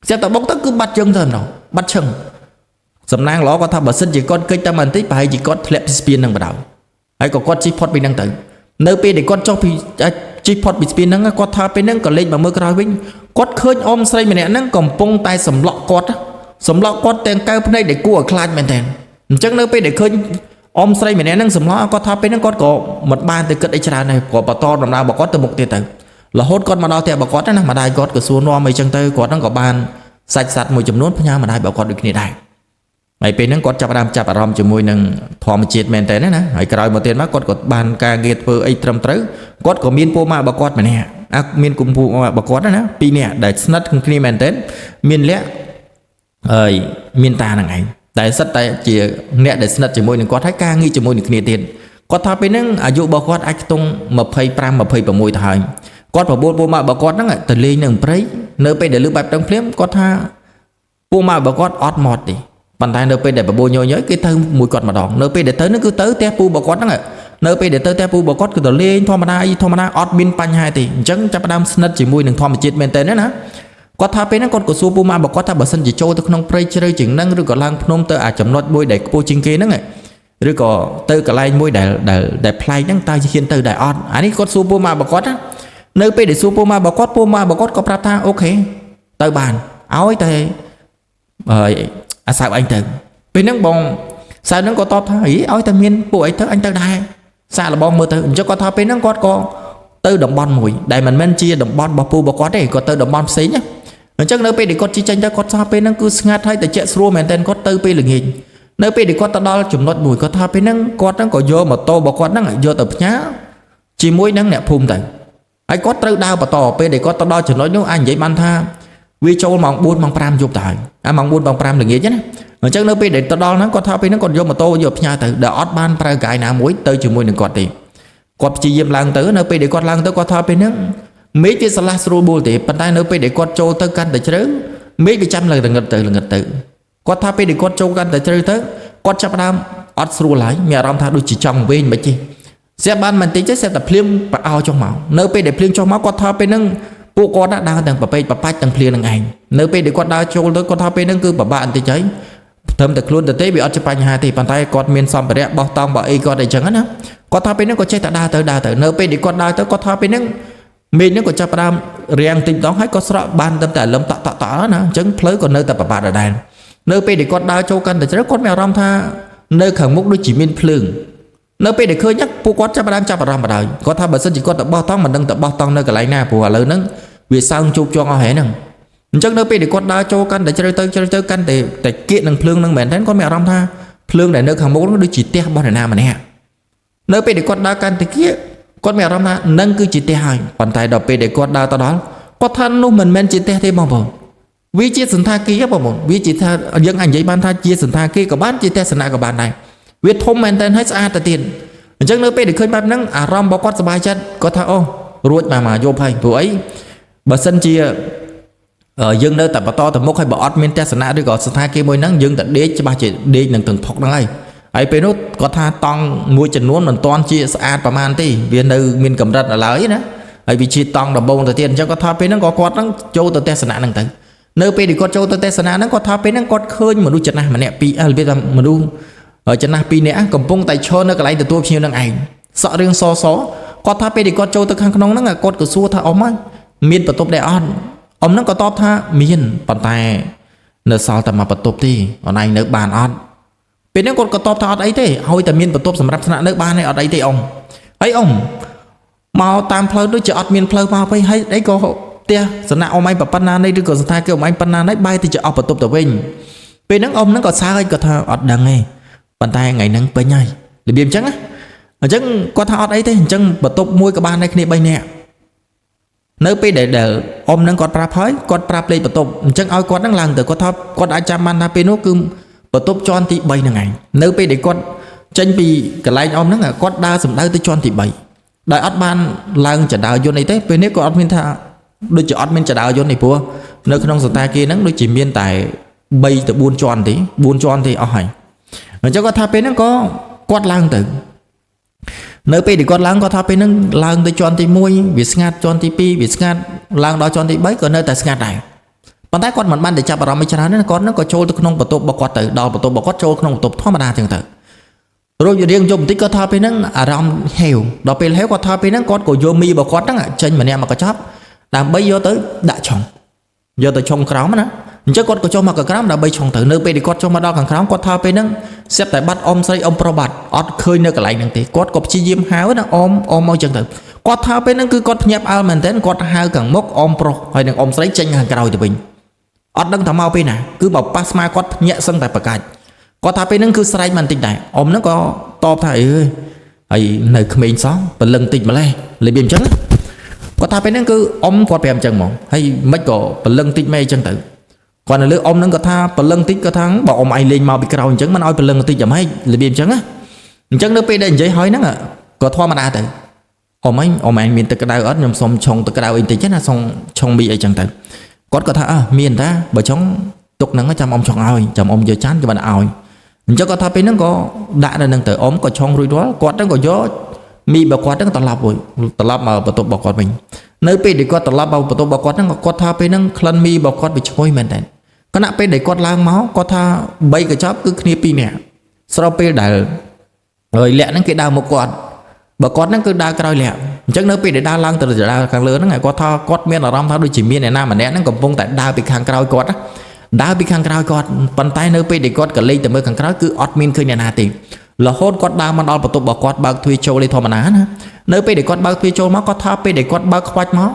sẽ tạo bốc tất cứ bắt chân thôi đâu bắt chân sầm nang ló có tham bảo sinh chỉ con cây tam mình tích bài chỉ con flip spin đang bắt đầu hay có con chip pot bên đang tự nơi pe để con cho chip pot bị spin đang có tham bên đang còn lên bằng mưa cào vinh con khơi om xây mình này đang còn pung tay sầm lọ con tên cao bên đây để cua khai mình tên chắc nơi pe để khơi om xây mình này đang sầm lọ có tham bên đang con có một bàn từ cất ấy trà này của bà to làm nào bà có từ một tiền tử là hốt con mà đo theo bà có đó mà đai có xuống no mấy chân tay có đang có bàn sạch một chấm nốt nha mà đai bà có được như này mày bên nó có chập ram cho môi nâng thò một chiết men tên đấy nè hãy cài một tiền mắt có bàn ca ghét vừa ấy trầm tới có miên po mà bà có mà nè miên cùng po mà bà có đó nè pi nè để snat không khi men tên miên lẽ miên ta là ngày tại sắt tại chỉ nè để snat cho môi nâng có thái ca nghi cho môi nâng tiền có thà bên nó à dụ bà có ai tung mập hay pram mập hay bà môi thời con vào bộ mà bà con đó ngại từ lên nâng prey nơi bên để lưu bạch trong phim có tha bộ mà bà con ót mọt đi bàn tay nơi bên để bà bôi nhoi nhớ cái thơm mùi còn mà đỏ nơi bên để tới nó cứ tới te pu bà con đó ngại nơi bên để tới te pu bà con cứ từ lên thò mà na ót min panh hai thì chẳng chấp đam snat chỉ mùi nâng thò mà chết bên tên đó nè có tha bên nó con của su pu mà bà con tha bà sinh chỉ trôi từ không prey chơi chừng năng rồi còn lang phnom tới à chấm nót mùi để po chinh kia đó ngại rồi còn tới cả lai mùi để play năng tay chỉ khiến từ để ót anh ấy con su pu mà bà con á nơi pe để super ma bảo cốt có prata ok tới bàn áo ấy tới sao anh tới bên nước bông sao nó có to thấy áo tới miên bộ ấy tới anh tới đây sao là bông mưa tới cho có thao bên nước có tới đồng bon mùi đại mình men chia đồng bon bảo pu bảo cốt để có tới đồng bon xí nhá chắc nơi pe để có chi tranh ra có sao bên nó cứ ngắt hay tới chạy xua mền tên có tới pe lừng hình nơi pe để có ta đo chùm nót mùi có thao bên nước có nó có vô mà to bảo cốt nó lại vô tập nhá chỉ mũi nó nè phun tới ai có tới đau và tỏ pe để có tao đo chỉ nói nếu anh vậy ban tha vi châu mong buôn mong pram chụp tại mong buôn bằng pram là nghĩa chứ ở chắc nơi pe để tao đo nó có thao pe nó còn vô mà tô vô nhà từ đỡ ót ban pra gài nào muối tới chừng muối đừng còn tiền còn chỉ dìm lang tới nơi pe để con lang tới có thao pe nó mấy cái salad robo thì bàn tay nơi pe để con châu tới căn tới chứ mấy cái trăm là ngật tự có thao pe để con châu căn tới chơi tới con chấp đam ót ru lại mẹ ram tha đôi chỉ trong bên mấy chi sẽ ban mình tính chất sẽ tập phim và ao trong máu nơi pe để phim trong máu có thao pe nâng bộ con đã đang tầng bà tầng phim là ngày nơi pe để con đa châu tới con thao pe nâng cứ bà bạn thì cháy thơm được luôn từ tế bị ở trên bàn hai thì bàn tay con miên xong phải bao tông bảo y con để chẳng á con thao pe nâng có chơi ta đa tới nơi pe để con đa tới con thao pe nâng mình nó có chấp đam riêng tính đó hay có sợ ban tâm tại lâm tạ nè chứng phơi còn nơi tập bà bạn ở đây nơi pe để con đa châu căn để rất con mèo ram tha nơi khẳng mục đôi chỉ miên phường nơi pe để khơi nhắc pu quát chấp đam chấp vào đời có tham bản身chỉ có tập bao tông mà nâng tập bao tông nơi cái lại na phù hòa lớn nâng vì sao chụp cho ngõ hẻ nâng chắc nơi pe để quát đa cho căn để chơi căn để kiện nâng phượng nâng mền đến con mèo ram tha phượng để nơi khẳng mốc nó đôi chỉ tia bao nè mà nè nơi pe để quát đa căn thì kia con mèo ram tha nâng cứ chỉ tia hai bàn tay đập pe để quát đa tao đó có thân lúc mình men chỉ tia thêm bao bồn vì chia sân tha kia bao bồn vì chỉ tha dân anh giấy ban tha chia sân tha kia có bán chia tia sân nào có bán này viết thông men tên hết xa tiền chắc nữa pe để khơi bám nắng rom bao quát sbài chân có thao ô ruột mà vô phải vụ ấy bà sân chia ở dân nơi tập to tập mốc hay bỏ admin test na đi gọi sân kia môi nắng dân tận đế cho ba chị đi nâng từng thọc đây ấy pe nút có tha tông môi chân nuốt mình toàn chia xaประมาณ tí viên nơi miền cầm rật là lới đó ấy vì chi tông đầm bông từ tiền cho có thao pe nó có quát nắng châu từ test na nâng tới nơi pe để có châu từ test na nó có thao pe nó có khơi mà đu chân này mà nè pi biết là mà đu ở chân na pi nè cầm bông tay cho nó cái lại từ tua nhiều năng ảnh sợ riêng so có tháp pe để có châu từ khang nông nó là con cửa xua tha ống á miên bật top đại on ông nó có top tha miên bàn tay nợ sao tầm mà bật top thì còn anh nợ bàn on bên nó còn có top tha ấy thế hồi tầm miên bật top sầm rập sẵn nợ bàn này ở đây thì ông ấy ông màu tam phơi đối chợ miên phơi vào phải hay đấy có tia sẵn nạ ông anh bà pan này rồi sai cái ông anh pan này bay thì chỉ ọp tậpវិញពេលហ្នឹងông nóក៏សើចក៏ថាអត់ដឹងទេប៉ុន្តែថ្ងៃហ្នឹងពេញហើយរបៀបអញ្ចឹងអញ្ចឹងគាត់ថាអត់អីទេអញ្ចឹងបន្ទប់មួយក៏បានដែរគ្នា3នាក់នៅពេលដែលអ៊ំហ្នឹងគាត់ប្រាប់ហើយគាត់ប្រាប់លេខបន្ទប់អញ្ចឹងឲ្យគាត់ហ្នឹងឡើងទៅគាត់ថាគាត់អាចចាំបានថាពេលនោះគឺបន្ទប់ជាន់ទី3ហ្នឹងឯងនៅពេលដែលគាត់ចេញពីកន្លែងអ៊ំហ្នឹងគាត់ដើរសម្ដៅទៅជាន់ទី3ដោយអត់បានឡើងចដៅយន្តអីទេពេលនេះគាត់អត់មានថាដូចជាអត់មានចដៅយន្តនេះព្រោះនៅក្នុងសន្តាគារហ្នឹងដូចជាមានតែ3ទៅ4ជាន់ទេ4ជាន់ទេអស់ហើយអញ្ចឹងគាត់ថាពេលហ្នឹងក៏គាត់ឡើងទៅនៅពេលដែលគាត់ឡើងគាត់ថាពេលហ្នឹងឡើងទៅជាន់ទី1វាស្ងាត់ជាន់ទី2វាស្ងាត់ឡើងដល់ជាន់ទី3ក៏នៅតែស្ងាត់ដែរប៉ុន្តែគាត់មិនបានទៅចាប់អារម្មណ៍ច្រើនទេគាត់ហ្នឹងក៏ចូលទៅក្នុងបន្ទប់របស់គាត់ទៅដល់បន្ទប់របស់គាត់ចូលក្នុងបន្ទប់ធម្មតាចឹងទៅរួចរៀងយប់បន្តិចគាត់ថាពេលហ្នឹងអារម្មណ៍ហេវដល់ពេលហេវគាត់ថាពេលហ្នឹងគាត់ក៏យកមីរបស់គាត់ហ្នឹងចេញម្នាក់មកកញ្ចប់ដើម្បីយកទៅដាក់ឆុងយកទៅឆុងក្រោមណាអញ្ចឹងគាត់ក៏ចុះមកខាងក្រោមដើម្បីឆុងទៅនៅពេលដែលគាត់ចុះមកដល់ខាងក្រោមគាត់ថាពេលហ្នឹងស្រាប់តែបាត់អ៊ំស្រីអ៊ំប្រុសបាត់អត់ឃើញនៅកន្លែងហ្នឹងទេគាត់ក៏ព្យាយាមហៅណាអ៊ំមកចឹងទៅគាត់ថាពេលហ្នឹងគឺគាត់ភ្ញាក់ផ្អើលមែនទែនគាត់ហៅខាងមុខអ៊ំប្រុសហើយនឹងអ៊ំស្រីចេញខាងក្រោយទៅវិញអត់ដឹងថាមកពេលណាគឺបើប៉ះស្មាគាត់ភ្ញាក់សឹងតែប្រកាច់គាត់ថាពេលហ្នឹងគឺស្រែកមិនតិចដែរអ៊ំហ្នឹងក៏តបថាអើយហើយនៅក្មេងសោះព្រលឹងតិចម្លេះលេបអញ្ចឹងគាត់ថាពេលហ្នឹងគឺអ៊ំគាត់ប្រាប់អញ្ចឹងហ្មងហើយមិនក៏ព្រលឹងតិចមែនអញ្ចឹងទៅគាត់នៅលើអ៊ំហ្នឹងគាត់ថាព្រលឹងតិចគាត់ថាបើអ៊ំឯងលេងមកពីក្រោយអញ្ចឹងមិនឲ្យព្រលឹងតិចយ៉ាងម៉េចរបៀបអញ្ចឹងណាអញ្ចឹងនៅពេលដែលនិយាយហើយហ្នឹងក៏ធម្មតាទៅអ៊ំឯងមានទឹកក្តៅអត់ខ្ញុំសុំឆុងទឹកក្តៅអីតិចណាសុំឆុងមីអីចឹងទៅគាត់ក៏ថាមានតាបើចង់ទុកហ្នឹងចាំអ៊ំឆុងឲ្យចាំអ៊ំយកចានគេបានឲ្យអញ្ចឹងគាត់ថាពេលហ្នឹងក៏ដាក់នៅហ្នឹងទៅអ៊ំក៏ឆុងរួចរាល់គាត់ហ្នឹងក៏យកមីរបស់គាត់ហ្នឹងត្រឡប់មកបន្ទប់របស់គាត់វិញនៅពេលដែលគាត់ត្រឡប់មកបន្ទប់របស់គាត់ហ្នឹងគាត់ថាពេលហ្នឹងក្លិនមីរបស់គាត់វាឈ្ងុយមែនតើខណៈពេលដែលគាត់ឡើងមកគាត់ថា3កញ្ចប់គឺគ្នា2នាក់ស្របពេលដែលហើយលាក់ហ្នឹងគេដើរមកគាត់បើគាត់ហ្នឹងគឺដើរក្រោយលាក់អញ្ចឹងនៅពេលដែលដើរឡើងទៅដើរខាងលើហ្នឹងគាត់ថាគាត់មានអារម្មណ៍ថាដូចជាមានអ្នកណាម្នាក់ហ្នឹងកំពុងតែដើរពីខាងក្រោយគាត់ដើរពីខាងក្រោយគាត់ប៉ុន្តែនៅពេលដែលគាត់ក៏លេចទៅមើលខាងក្រោយគឺអត់មានឃើញអ្នកណាទេរហូតគាត់ដើរមកដល់បន្ទប់របស់គាត់បើកទ្វារចូលលេធម្មតាណានៅពេលដែលគាត់បើកទ្វារចូលមកគាត់ថាពេលដែលគាត់បើកខ្វាច់ម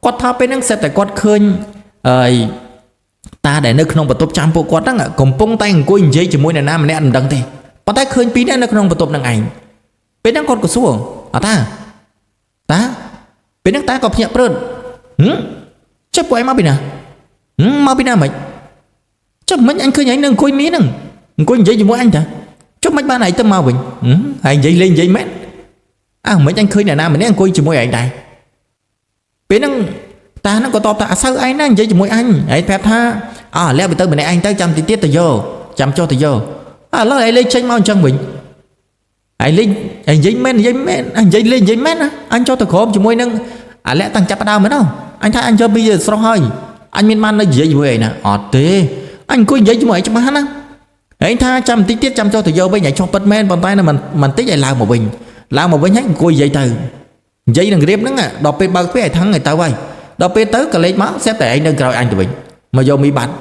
កគាត់ថាពេលហ្នឹងសិតតែគាត់ឃើញតាដែលនៅក្នុងបន្ទប់ចាំពួកគាត់ហ្នឹងកំពុងតែអង្គុយនិយាយជាមួយអ្នកណាម្នាក់មិនដឹងទេប៉ុន្តែឃើញពីរនាក់នៅក្នុងបន្ទប់ហ្នឹងឯងពេលហ្នឹងគាត់ក៏សួរអត់តាពេលហ្នឹងតាក៏ភ្ញាក់ព្រឹតចុះពួកឯងមកពីណាមកពីណាមិនចុះមិនអញឃើញឯងនៅអង្គុយមីហ្នឹងអង្គុយនិយាយជាមួយអញតាចុះមិនបានឯងទៅមកវិញហើយនិយាយលេងនិយាយមែនមិនអញឃើញអ្នកណាម្នាក់អង្គុយជាមួយឯងដែរពេលហ្នឹងតាហ្នឹងក៏តបថាអាសៅឯងណានិយាយជាមួយអញហើយប្រាប់ថាលាក់ទៅម្នាក់ឯងទៅចាំតិចទៀតទៅយកចាំចុះទៅយកឥឡូវឯងលេងចេញមកអញ្ចឹងវិញឯងលេងឯងនិយាយមែននិយាយលេងនិយាយមែនណាអញចុះទៅក្រោមជាមួយនឹងអាលាក់តាំងចាប់ដើមមែនអអញថាអញយកពីស្រស់ហើយអញមានបាននៅនិយាយជាមួយឯណាអត់ទេអញអង្គុយនិយាយជាមួយឯងច្បាស់ណាឯងថាចាំតិចទៀតចាំចុះទៅយកវិញឯងចុះពិតមែនប៉ុន្តែមិនតិចឯងឡើងមកវិញហើយអង្គុយនិយាយទៅនិយាយនឹងរៀបហ្នឹងដល់ពេលបើកទ្វារឯថឹងឯទៅហើយដល់ពេលទៅក៏លេចមកស្រាប់តែឯងនៅក្រោយអញទៅវិញមកយកមីបាត់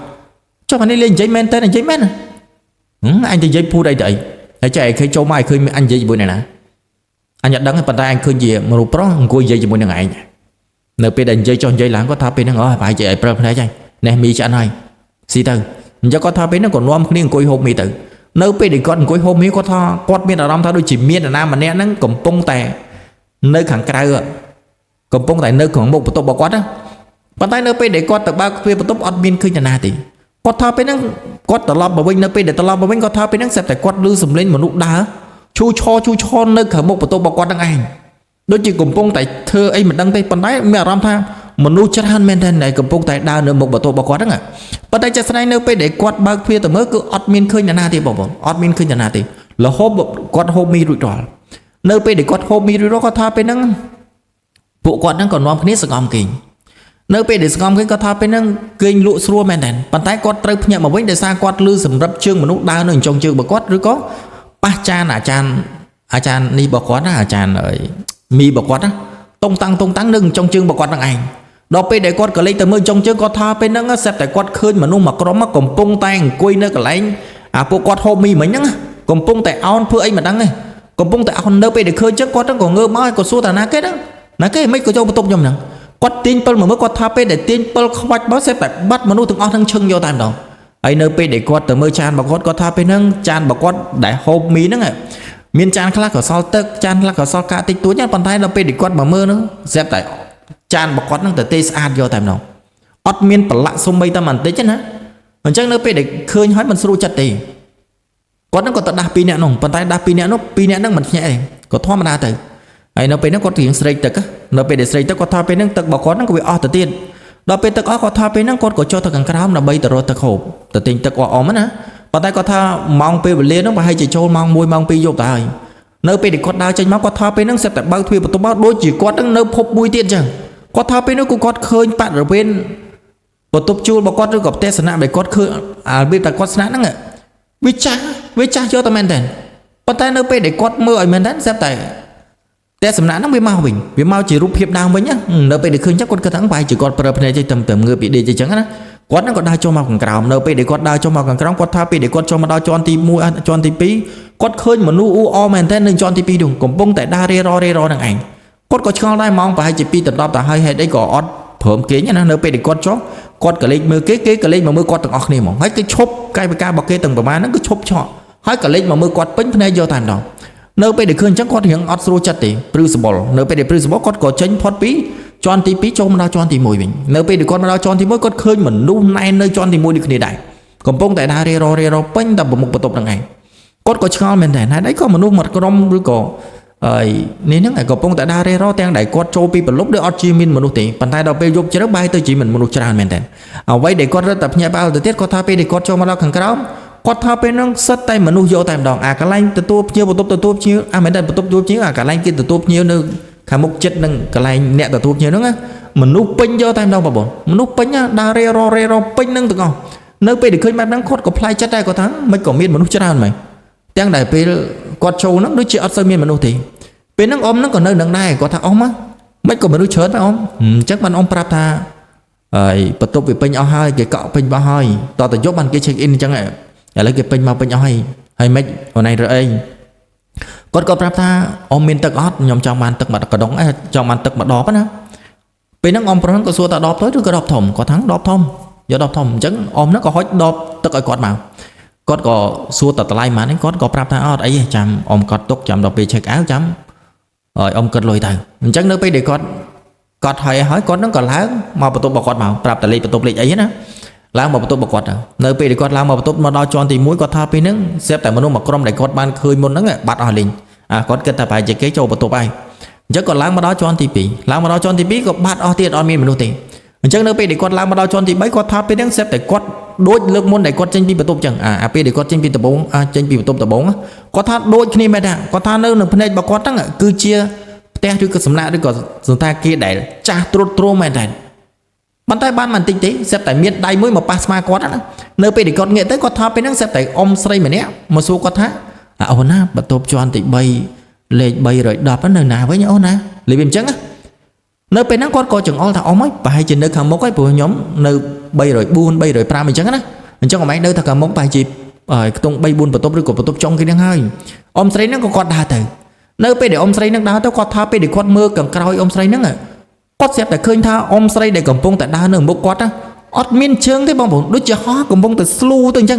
ចុះអានេះលេងនិយាយមែនតើនិយាយមែនអញទៅនិយាយភូតអីទៅអីហើយចែកឯងឃើញចូលមកឯងឃើញអញនិយាយជាមួយអ្នកណាអញអត់ដឹងទេប៉ុន្តែអញឃើញជាមនុស្សប្រុសអង្គុយនិយាយជាមួយនឹងឯងនៅពេលដែលនិយាយចុះនិយាយឡើងគាត់ថាពេលហ្នឹងប្រហែលជាឯងប្រើភ្នែកហើយនេះមីឆ្អិនហើយស៊ីទៅអញ្ចឹងគាត់ថាពេលហ្នឹងក៏នាំគ្នាអង្គុយហូបមីទៅនៅពេលដែលគាត់អង្គុយហូបមីគាត់ថាគាត់មានអារម្មណ៍ថាដូចជាមាននរណាម្នាក់ហ្នឹងកំពុងតែនៅខាងក្រៅកំពុងតែនៅក្នុងមុខបន្ទប់របស់គាត់ណាប៉ុន្តែនៅពេលដែលគាត់ទៅបើកទ្វារបន្ទប់អត់មានឃើញនរណាទេគាត់ថាពេលហ្នឹងគាត់ត្រឡប់មកវិញនៅពេលដែលត្រឡប់មកវិញគាត់ថាពេលហ្នឹងស្រាប់តែគាត់ឮសំឡេងមនុស្សដើរឈូឆរនៅខាងមុខបន្ទប់របស់គាត់ហ្នឹងឯងដូចជាកំពុងតែធ្វើអីមិនដឹងទេប៉ុន្តែមានអារម្មណ៍ថាមនុស្សច្រើនមែនទែនដែលកំពុងតែដើរនៅមុខបន្ទប់របស់គាត់ហ្នឹងប៉ុន្តែចាស់ស្ដែងនៅពេលដែលគាត់បើកទ្វារទៅមើលគឺអត់មានឃើញនរណាទេបងប្អូនអត់មានឃើញនរណាទេរហូតគាត់ហូបមីរួចរាល់នៅពេលដែលគាត់ហូបមីរួចរាល់គាត់ថាពេលហ្នឹងពួកគាត់ហ្នឹងក៏នាំគ្នាសង្ងំគេងនៅពេលដែលសង្ងំគេងគាត់ថាពេលហ្នឹងគេងលក់ស្រួលមែនទែនប៉ុន្តែគាត់ត្រូវភ្ញាក់មកវិញដោយសារគាត់លឺសម្រាប់ជើងមនុស្សដើរនៅចុងជើងរបស់គាត់ឬក៏ប៉ះចានអាចារ្យនេះរបស់គាត់ណាអាចារ្យមីរបស់គាត់ណាតុងតាំងនៅចុងជើងរបស់គាត់ហ្នឹងឯងដល់ពេលដែលគាត់ក៏លេចទៅមើលចុងជើងគាត់ថាពេលហ្នឹងស្រាប់តែគាត់ឃើញមនុស្សមួយក្រុមកំពុងតែអង្គុយនៅកន្លែងពួកគាត់ហូបមីមិញហ្នឹងកំពុងតែអោនធ្វើអីមិនដឹងទេកំពុងតែអោននៅពេលដែលឃើញចឹងគាត់ហ្នឹងក៏ងើបមកគាត់សួរតាណាគេហ្នឹងណាគេមិនក៏ចូលបន្ទប់ខ្ញុំហ្នឹង គាត់ទាញ7មកមើលគាត់ថាពេលដែលទាញ7ខ្វាច់បោះសេបតែបាត់មនុស្សទាំងអស់នឹងឈឹងយកតែម្ដងហើយនៅពេលដែលគាត់ទៅមើលចានរបស់គាត់ថាពេលហ្នឹងចានរបស់គាត់ដែលហូបមីហ្នឹងមានចានខ្លះក៏សល់ទឹកចានខ្លះក៏សល់កាកតិចតួចប៉ុន្តែដល់ពេលដែលគាត់មកមើលហ្នឹងសេបតែចានរបស់គាត់ហ្នឹងទៅទេស្អាតយកតែម្ដងអត់មានប្រឡាក់សុំបីតែបន្តិចណាអញ្ចឹងនៅពេលដែលឃើញហើយមិនស្រួលចិត្តទេគាត់ហ្នឹងក៏ទៅដាស់2នាក់នោះប៉ុន្តែដាស់2នាក់នោះ2នាក់ហ្នឹងមិនភ្ញាក់ទេក៏ធម្មតាទៅហើយនៅពេលហ្នឹងគាត់រៀងស្រេកទឹកនៅពេលដែលស្រេកទឹកគាត់ថាពេលហ្នឹងទឹករបស់គាត់ហ្នឹងក៏វាអស់ទៅទៀតដល់ពេលទឹកអស់គាត់ថាពេលហ្នឹងគាត់ក៏ចុះទៅខាងក្រោមដើម្បីទៅរកទឹកហូបទៅទិញទឹកអមណាប៉ុន្តែគាត់ថាម៉ោងពេលវេលាហ្នឹងប្រហែលជាចូលម៉ោង1ម៉ោង2យប់ទៅហើយនៅពេលដែលគាត់ដើរចេញមកគាត់ថាពេលហ្នឹងសិតតែបើកទ្វារបន្ទប់មកដូចជាគាត់ហ្នឹងនៅភពមួយទៀតអញ្ចឹងគាត់ថាពេលហ្នឹងគាត់ឃើញបរិវេណបន្ទប់ជួលរបស់គាត់ឬក៏ផ្ទះសំណាក់ដែលគាត់ឃើញរបៀបតែគាត់ស្នាក់ហ្នឹងវាចាស់យកតែមែនតើប៉ុន្តែនៅពេលដែលគាត់មើលឲ្យមែនតើស្រាប់តែផ្ទះសំណាក់ហ្នឹងវាមកវិញវាមកជារូបភាពដើមវិញនៅពេលដែលឃើញចឹងគាត់គិតថាប្រហែលជាគាត់ប្រើភ្នែកទៅងើបពីដេកអញ្ចឹងណាគាត់ហ្នឹងក៏ដើរចុះមកខាងក្រោមនៅពេលដែលគាត់ដើរចុះមកខាងក្រោមគាត់ថាពេលដែលគាត់ចុះមកដល់ជាន់ទី1ជាន់ទី2គាត់ឃើញមនុស្សអ៊ូអមែនតើនៅជាន់ទី2នោះកំពុងតែដើររេរហ្នឹងឯងគាត់ក៏ឆ្ងល់ដែរម៉ោងប្រហែលជា2ដល់10ទៅហើយហេតុអីក៏អត់ព្រមគេងណានៅពេលដែលគាត់ចុះគាត់ក៏លេចមើលគេក៏លេចមកមើលគាត់ទាំងអស់គ្នាហ្មងហើយគេឈប់កាយវិការរបស់គេទាំងប្រមាណហ្នឹងគឺឈប់ឆក់ហើយក៏លេចមកមើលគាត់ពេញភ្នែកយកតែម្ដងនៅពេលដែលឃើញអញ្ចឹងគាត់រៀងអត់ស្រួលចិត្តទេព្រឺសបល់នៅពេលដែលព្រឺសបល់គាត់ក៏ចេញផុតពីជាន់ទី2ចូលមកដល់ជាន់ទី1វិញនៅពេលដែលគាត់មកដល់ជាន់ទី1គាត់ឃើញមនុស្សណែននៅជាន់ទី1ដូចគ្នាដែរកំពុងតែដើររេរពេញតែប្រមុខបន្ទប់ហ្នឹងឯងគាត់ក៏ឆ្ងល់មែនតើហេតុអីក៏មនុស្សមួយក្រុមឬក៏ហើយនេះហ្នឹងកំពុងតែដើររេរទាំងដែលគាត់ចូលពីប្រលប់ឬអត់ជាមានមនុស្សទេប៉ុន្តែដល់ពេលយប់ជ្រៅបែរទៅជាមានមនុស្សច្រើនមែនតើអ្វីដែលគាត់រត់តែភ្ញាក់ផ្អើលទៅទៀតគាត់ថាពេលដែលគាត់ចូលមកដល់ខាងក្រោមគាត់ថាពេលហ្នឹងសិតតែមនុស្សយកតែម្ដងអាកន្លែងទទួលភ្ញៀវបន្ទប់ទទួលភ្ញៀវមែនតើបន្ទប់ទទួលភ្ញៀវអាកន្លែងគេទទួលភ្ញៀវនៅខាងមុខចិត្តនឹងកន្លែងអ្នកទទួលភ្ញៀវហ្នឹងមនុស្សពេញយកតែម្ដងបងប្អូនមនុស្សពេញដើររេរពេញហ្នឹងទាំងអស់នៅពេលដែលឃើញបែបហ្នឹងគាត់ក៏ប្លែកចិត្តដែរគាត់ថាមិនក៏មានមនុស្សច្រើនមែនទាំងដែលពេលគាត់ចូលហ្នឹងដូចជាអត់សូវមានមនុស្សទេពេលហ្នឹងអ៊ំហ្នឹងក៏នៅនឹងដែរគាត់ថាអ៊ំមិនក៏មនុស្សច្រើនដែរអ៊ំអញ្ចឹងបានអ៊ំប្រាប់ថាហើយបន្ទប់វាពេញអស់ហើយគេកក់ពេញអស់ហើយតទៅយប់បានគេ check in អញ្ចឹងឥឡូវគេពេញមកពេញអស់ហើយមិនអូនឯងរើអីគាត់ក៏ប្រាប់ថាអ៊ំមានទឹកអត់ខ្ញុំចង់បានទឹកម្ដងកដុងចង់បានទឹកម្ដបណាពេលហ្នឹងអ៊ំប្រុសក៏សួរថាដបតូចឬក៏ដបធំគាត់ថាដបធំយកដបធំអញ្ចឹងអ៊ំហ្នឹងក៏ហុចដបទឹកឲ្យគាត់មកគាត់ក៏សួរតតម្លៃប៉ុន្មានគាត់ក៏ប្រាប់ថាអត់អីចាំអ៊ំកត់ទុកចាំដល់ពេល check out ចាំហើយអ៊ំគិតលុយទៅអញ្ចឹងនៅពេលដែលគាត់កត់ហើយគាត់នឹងក៏ឡើងមកបន្ទប់របស់គាត់មកប្រាប់តលេខបន្ទប់លេខអីណាឡើងមកបន្ទប់របស់គាត់ទៅនៅពេលដែលគាត់ឡើងមកបន្ទប់មកដល់ជាន់ទី1គាត់ថាពេលហ្នឹងស្រាប់តែមនុស្សមួយក្រុមដែលគាត់បានឃើញមុនហ្នឹងបាត់អស់លេងគាត់គិតថាប្រហែលជាគេចូលបន្ទប់ហើយអញ្ចឹងគាត់ឡើងមកដល់ជាន់ទី2ឡើងមកដល់ជាន់ទី2ក៏បាត់អស់ទៀតអត់មានមនុស្សទេអញ្ចឹងនៅពេលដែលគាត់ឡើងមកដល់ជាន់ទី3គាត់ថាពេលហ្នឹងស្រាប់តែគាត់ដូចលើកមុនដែលគាត់ចេញពីបន្ទប់អញ្ចឹងពេលដែលគាត់ចេញពីដំបងចេញពីបន្ទប់ដំបងគាត់ថាដូចគ្នាមែនទេគាត់ថានៅភ្នែករបស់គាត់ហ្នឹងគឺជាផ្ទះឬក៏សំណាក់ឬក៏សន្តាគារដែលចាស់ទ្រុឌទ្រោមមែនទេប៉ុន្តែបានបន្តិចទេស្រាប់តែមានដៃមួយមកប៉ះស្មាគាត់ណានៅពេលដែលគាត់ងាកទៅគាត់ថាពេលហ្នឹងស្រាប់តែអ៊ំស្រីម្នាក់មកសួរគាត់ថាអូនណាបន្ទប់ជាន់ទី3លេខ310នៅណាវិញអូនណាលេខវាអញ្ចឹងនៅពេលហ្នឹងគាត់ក៏ចង្អុលថាអ៊ំហើយប្រហែលជានៅខាងមុខហើយព្រោះខ្ញុំនៅ304 305អញ្ចឹងណាអញ្ចឹងអ៊ំឯងនៅថាខាងមុខប្រហែលជាខ្ទង់3 4បន្ទប់ឬក៏បន្ទប់ចុងគេហ្នឹងហើយអ៊ំស្រីហ្នឹងក៏គាត់ដើរទៅនៅពេលដែលអ៊ំស្រីហ្នឹងដើរទៅគាត់ថាពេលដែលគាត់មើលខាងក្រោយអ៊ំស្រីហ្នឹងគាត់ស្រាប់តែឃើញថាអ៊ំស្រីដែលកំពុងតែដើរនៅមុខគាត់អត់មានជើងទេបងប្អូនដូចជាហោះកំពុងតែស្លូទៅអញ្ចឹង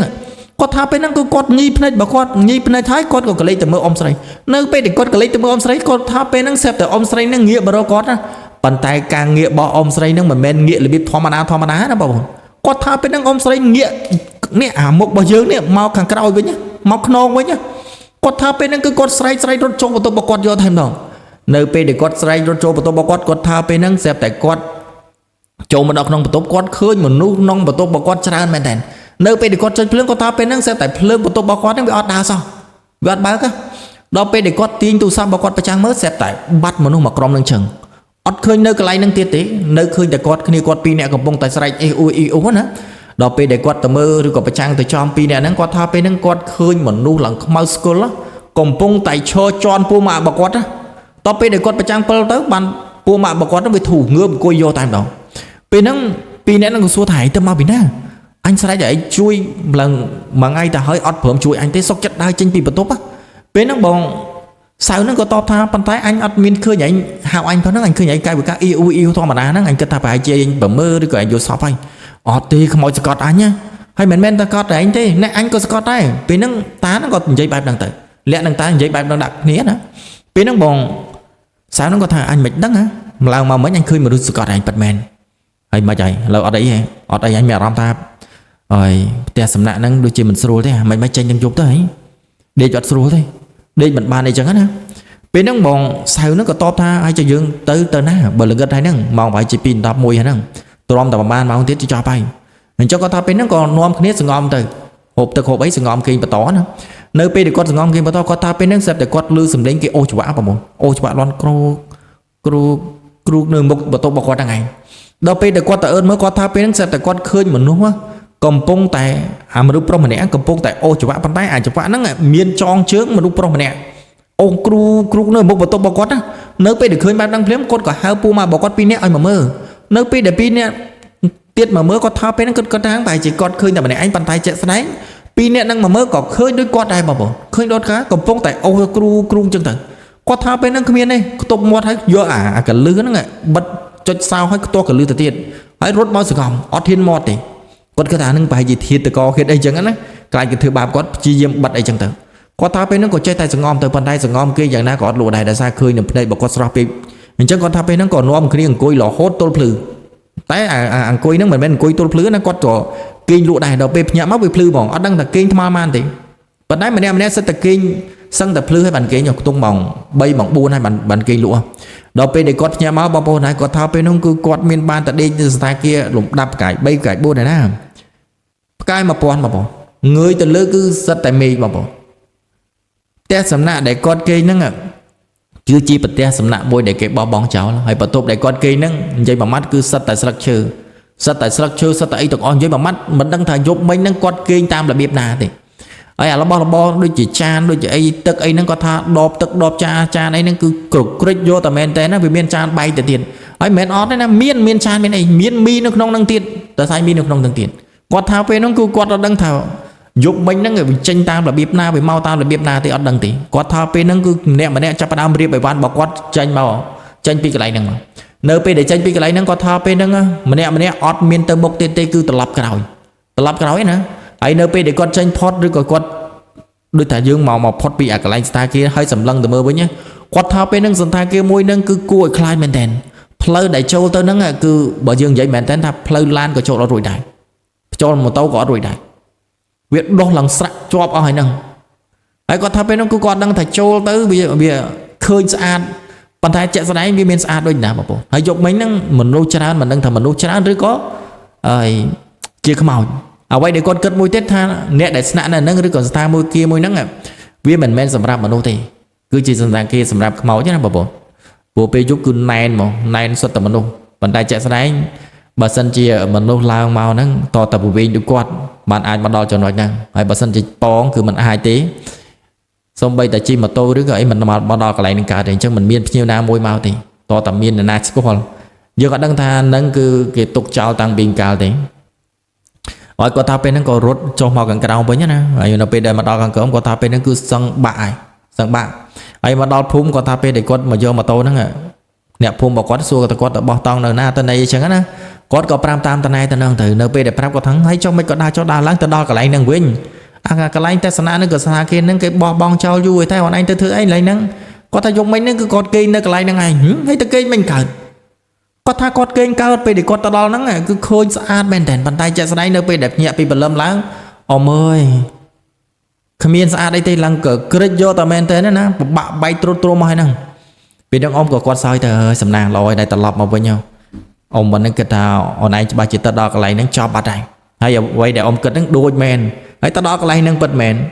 គាត់ថាពេលហ្នឹងគឺគាត់ញីភ្នែករបស់គាត់ញីភ្នែកហើយគាត់ក៏កលេចទៅមើលអ៊ំស្រីនៅពេលដែលគាត់កលេចទៅមើលអ៊ំស្រីគាត់ថាពេលហ្នឹងស្រាប់តែអ៊ំស្រីហ្នឹងងាកមករកគាត់ណាប៉ុន្តែការងាករបស់អ៊ំស្រីហ្នឹងមិនមែនងាករបៀបធម្មតាណាបងប្អូនគាត់ថាពេលហ្នឹងអ៊ំស្រីងាកនេះអាមុខរបស់យើងនេះមកខាងក្រោយវិញមកខ្នងវិញគាត់ថាពេលហ្នឹងគឺគាត់ស្រែករត់ចូលបន្ទប់របស់គាត់យកតែម្ដងនៅពេលដែលគាត់ស្រែករត់ចូលបន្ទប់របស់គាត់ថាពេលហ្នឹងស្រាប់តែគាត់ចូលមកដល់ក្នុងបន្ទប់គាត់ឃើញមនុស្សក្នុងបន្ទប់របស់គាត់ច្រើនមែនតើនៅពេលដែលគាត់ចុចភ្លើងគាត់ថាពេលហ្នឹងស្រាប់តែភ្លើងបន្ទប់របស់គាត់ហ្នឹងវាអត់ដើរសោះវាអត់បើកដល់ពេលដែលគាត់ទាញទូរស័ព្ទរបស់គាត់ប្រចាំមើលស្រាប់តែបាត់មនុស្សមួយក្រុមនឹងចឹងអត់ឃើញនៅកន្លែងហ្នឹងទៀតទេនៅឃើញតែគាត់គ្នាគាត់ពីរនាក់កំពុងតែស្រែកអ៊ីអ៊ូណាដល់ពេលដែលគាត់ទៅមើលឬក៏ប្រចាំទៅចំពីរនាក់ហ្នឹងគាត់ថាពេលហ្នឹងគាត់ឃើញមនុស្សឡើងខ្មៅស្គល់កំពុងតែឈរជន់ពូម៉ាក់របស់គាត់ដល់ពេលដែលគាត់ប្រចាំ7ទៅបានពូម៉ាក់របស់គាត់ហ្នឹងវាធូងើបអង្គុយយកតែម្ដងពេលហ្នឹងពីរនាក់ហ្នឹងក៏សួរថាឯងទៅមកពីណាអញស្រែកឲ្យឯងជួយឡើងមួយថ្ងៃទៅហើយអត់ព្រមជួយអញទេសុកចិត្តដើរចេញពីបន្ទប់ពេលហ្នឹងបង sau nó có to tha bàn tay anh admin khơi nhảy hào anh có nó anh khơi nhảy cái với các yêu to mà đá nó anh kết ta phải chơi anh bẩm mơ đi của anh vô shop anh thì không mọi Scott anh nhá hay mình ta Scott anh thế nè anh có Scott đây vì nó tá nó có giấy bài đăng tử lẽ đăng tá giấy bài đăng đặt nía đó vì nó bòn sao nó có thà anh mệt đắng hả mà mấy anh khơi mà được Scott anh Batman hay mà chạy là ở đây anh mẹ ram ta rồi tia sầm nạ nó đôi chị mình sưu thế mày mới tranh trong chụp tới để chọn sưu thế đây mình bàn này chẳng hết á bên nó bòn sao nó có to tha ai cho dương tới ná bởi lưng gật hay nâng mong phải chỉ pin tập mùi hả nâng tôi làm tập bàn mà không thiết cho bay mình cho con ta bên nó còn nuông cái nét ngon từ hộp ấy ngon kia mà to nữa nơi bên thì con ngon kia mà to con ta bên nó xếp để con lư sầm đến cái ô chụp apa một ô chụp lon cru nơi một bờ tô bọc con đang ngày đâu bên để con ta ơn mới con ta bên nó xếp để con khơi mình đúng không cầm pung tại mà lúc pro mình nè cầm pung tại ô chụp bàn tay chụp nó là miên tròn trước mà lúc pro mình nè ô cru nơi một bờ tô bọc con á nơi bên để khơi bàn đang phím con cả hai pu mà bọc con pin nè ai mà mơ nơi bên để pin nè tiết mà mới có thao bên nó có tháng bài chỉ còn khơi là anh bàn tay chạy sấy pin nè năng mà mới có khơi đôi quạt đây mà bộ khơi đốt cá cầm phong tại ô cru chân tử quạt thao bên nó không yên đây tục một hay vô cả lưới nó ngại bật cho sao hay to cả lưới từ tiền hãy rút bao sự hỏng ở thiên mọt thì quạt cái thằng năng bài gì thiệt từ co khi đây chẳng á cái thứ ba quạt chi diêm bật đây chân tử quạt thao bên nó có chơi tay sừng ngon từ bàn tay sừng ngon kia dạng na có lụa này đã ra khơi nằm đây bọc quạt srapi mình chẳng còn thao bên nó còn nôm cái cối lò hốt tôi phừ tại cối nó mình bên cối tôi phứ nó quạt có kinh lụa này đầu bếp nhà mắc bị phư bỏng ở đang là kinh tham man thì bạn đấy mình em sẽ tập kinh sân tập phư hay bàn kinh nhọc tung bỏng bay bỏng buôn hay bàn kinh lụa đầu bếp để quạt nhà máu bao bồ này quạt thao bên nó cứ quạt miền ban tại đây từ tay kia lục đập cải bay cải buôn này na cái mà pon mà bỏ người từ lưới cứ rất tại mì mà bỏ test sắm nạ để quạt kinh nó chưa chi bật test sắm nạ bôi để cái bao bóng cháu hay bật top để quạt kinh nó dây bằng mắt cứ sắt tại structure sắt tại structure sắt tại tộc on với bằng mắt mình đang thay giúp mấy nó quạt kinh tam là biết nà thì ấy là bo đôi chỉ chan đôi chỉ ấy tức ấy nó có tha đọp cha ấy nó cứ cực cực vô tầm men té nó vì miên chan bay từ tiền ấy men ót đấy nó miên chan bên này miên mi nó không năng tiền tờ sai mi nó không năng tiền quạt thao về nó cứ quạt nó đang thao giúp mình nó người tranh tam là biết na vì mau tam là biết na thì ở đằng tí quạt thao về nó cứ nè mà nè chắp đam riêng bài văn bọc quạt tranh màu tranh pi cái này nè mà nơi pe để tranh pi cái này nó có thao pe nó mà nè ót miên tơ bốc tê cứ tập lập cái nói nè ấy nơi pe để con tranh pot rồi con đôi thả dương màu pot bị cái này ta kia hơi sầm lăng từ mơ với nhá quạt thao pe nó dần ta kia môi nó cứ cua khai men đèn plei đại châu tơ nó cứ bỏ dương vậy men đèn ta plei lan của châu đó rồi đại cho một tàu có rồi đại việc đo lần sạch cho ở hai nâng ấy quạt thao pe nó cứ còn đang thả châu tới bây giờ khơi sạn bàn tay chạy ra đấy vì miền xa đôi nào mà bộ hay dục mấy năng mình nuôi chán mình đang thầm mình nuôi chán rồi có chia cái màu quay để con cất môi tết tha nè để sạn này nâng rồi còn ta môi kia môi nắng vì mình men sầm rạp mà nuôi thì cứ chỉ sầm rạp kia sầm rạp màu chứ nào bộ pe giúp cứ nén xuất tầm mình nuôi bàn tay chạy ra đấy bà sân chia mình nuôi lao màu nắng to tập bộ viên được quạt bạn ai mà đo cho nói năng hay bà sân chỉ bón cứ mình hai tí xong bây giờ chi mà tôi đứa ấy mình mà đo cái này cả thì chắc mình miên nhiều na môi màu thì to tầm miên là na có còn giờ có đăng tha nâng cứ cái tục trao tăng bình cao thì hỏi có thao bên nó có rốt cho màu càng cao với nhá nè ấy nó bên đây mà đo càng cỡ có thao bên nó cứ sân bạ ấy mà đo phum có thao bên để con mà vô mà tôi nó nè phum bảo quát xua có bỏ tông nơi na tên này chẳng á có pram tam tên này tên nâng từ nơi bên để pram có thắng hay cho mấy có đa cho đa láng tên đo cái này nâng quên cái này ta sana nó cứ sana kia nó cái bong trao vui theo anh tới thứ ấy lại nâng có ta dùng mấy nó cứ cọt kia nó cái này nâng này hay ta kia mình cởi có ta cọt kia caoไปđể cọt ta đo nâng cứ khôi sát bên đèn bàn tay chạy sana nóไปđẹp nhẹ bị bật lâm láng ôm ơi khamiên sát đây thì lăng cỡ cứ vô ta men thế nữa bạ bay trô mà hay nâng vì đang ôm của con soi từ sầm nàng lòi đây tập lập mà với nhau ôm mình nó cái tao ở này ba chỉ ta đo cái này nó cho bà này hay giờ quay để ôm cất nó đôi men ấy ta đó cái này nâng bật mền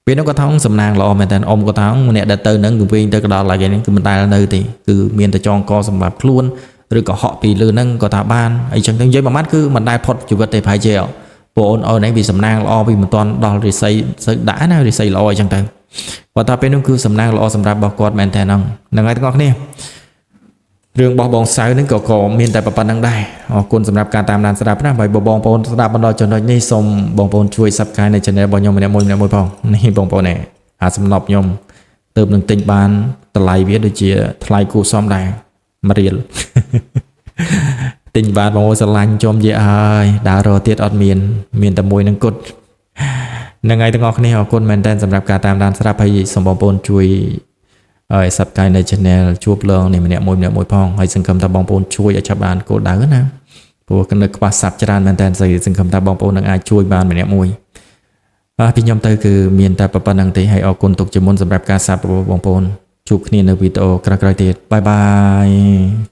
vì nó có thắng sầm nàng lo mà thành ông có thắng nè đặt từ nâng người viên tới cái đó là cái này cứ mình tay là nơi thì cứ miền ta cho co sầm bạc luôn rồi có họ vì lừa nâng có thả ban ấy chẳngทั้งgiấy mà mắt cứ mình đai phật chụp vật để phải chèo bộ ôn ở này vì sầm nàng lo vì mình toàn đo rồi xây đã nào rồi xây lo chẳngทั้งvà ta bên nó cứ sầm nàng lo sầm ra bảo quạt mền thành nâng nâng ai ngọc nè រឿងរបស់បងសៅនឹងក៏មានតែប៉ុណ្្នឹងដែរអរគុណសម្រាប់ការតាមដានស្ដាប់ណាបើបងប្អូនស្ដាប់បន្តចំណុចនេះសូមបងប្អូនជួយ Subscribe នៅ Channel របស់ខ្ញុំម្នាក់មួយផងនេះបងប្អូនអាសំណប់ខ្ញុំ ទៅនឹងទិញបានតម្លៃវាដូចជាថ្លៃគួរសមដែរ1រៀលទិញបានបងស្រឡាញ់ចំយាហើយដើររកទៀតអត់មានតែមួយនឹងគត់ហ្នឹងហើយទាំងអស់គ្នាអរគុណមែនតើសម្រាប់ការតាមដានស្រាប់ហើយសូមបងប្អូនជួយSubscribe នៅ Channel ជួបលងនេះម្នាក់មួយផងហើយសង្ឃឹមថាបងប្អូនជួយឲ្យចាប់បានគោលដៅណាព្រោះនៅខ្វះសាប់ច្រើនមែនតើសង្ឃឹមថាបងប្អូននឹងអាចជួយបានម្នាក់មួយពីខ្ញុំទៅគឺមានតែប៉ុណ្្នឹងទេហើយអរគុណទុកជាមុនសម្រាប់ការសាប់របស់បងប្អូនជួបគ្នានៅវីដេអូក្រោយៗទៀតបាយបាយ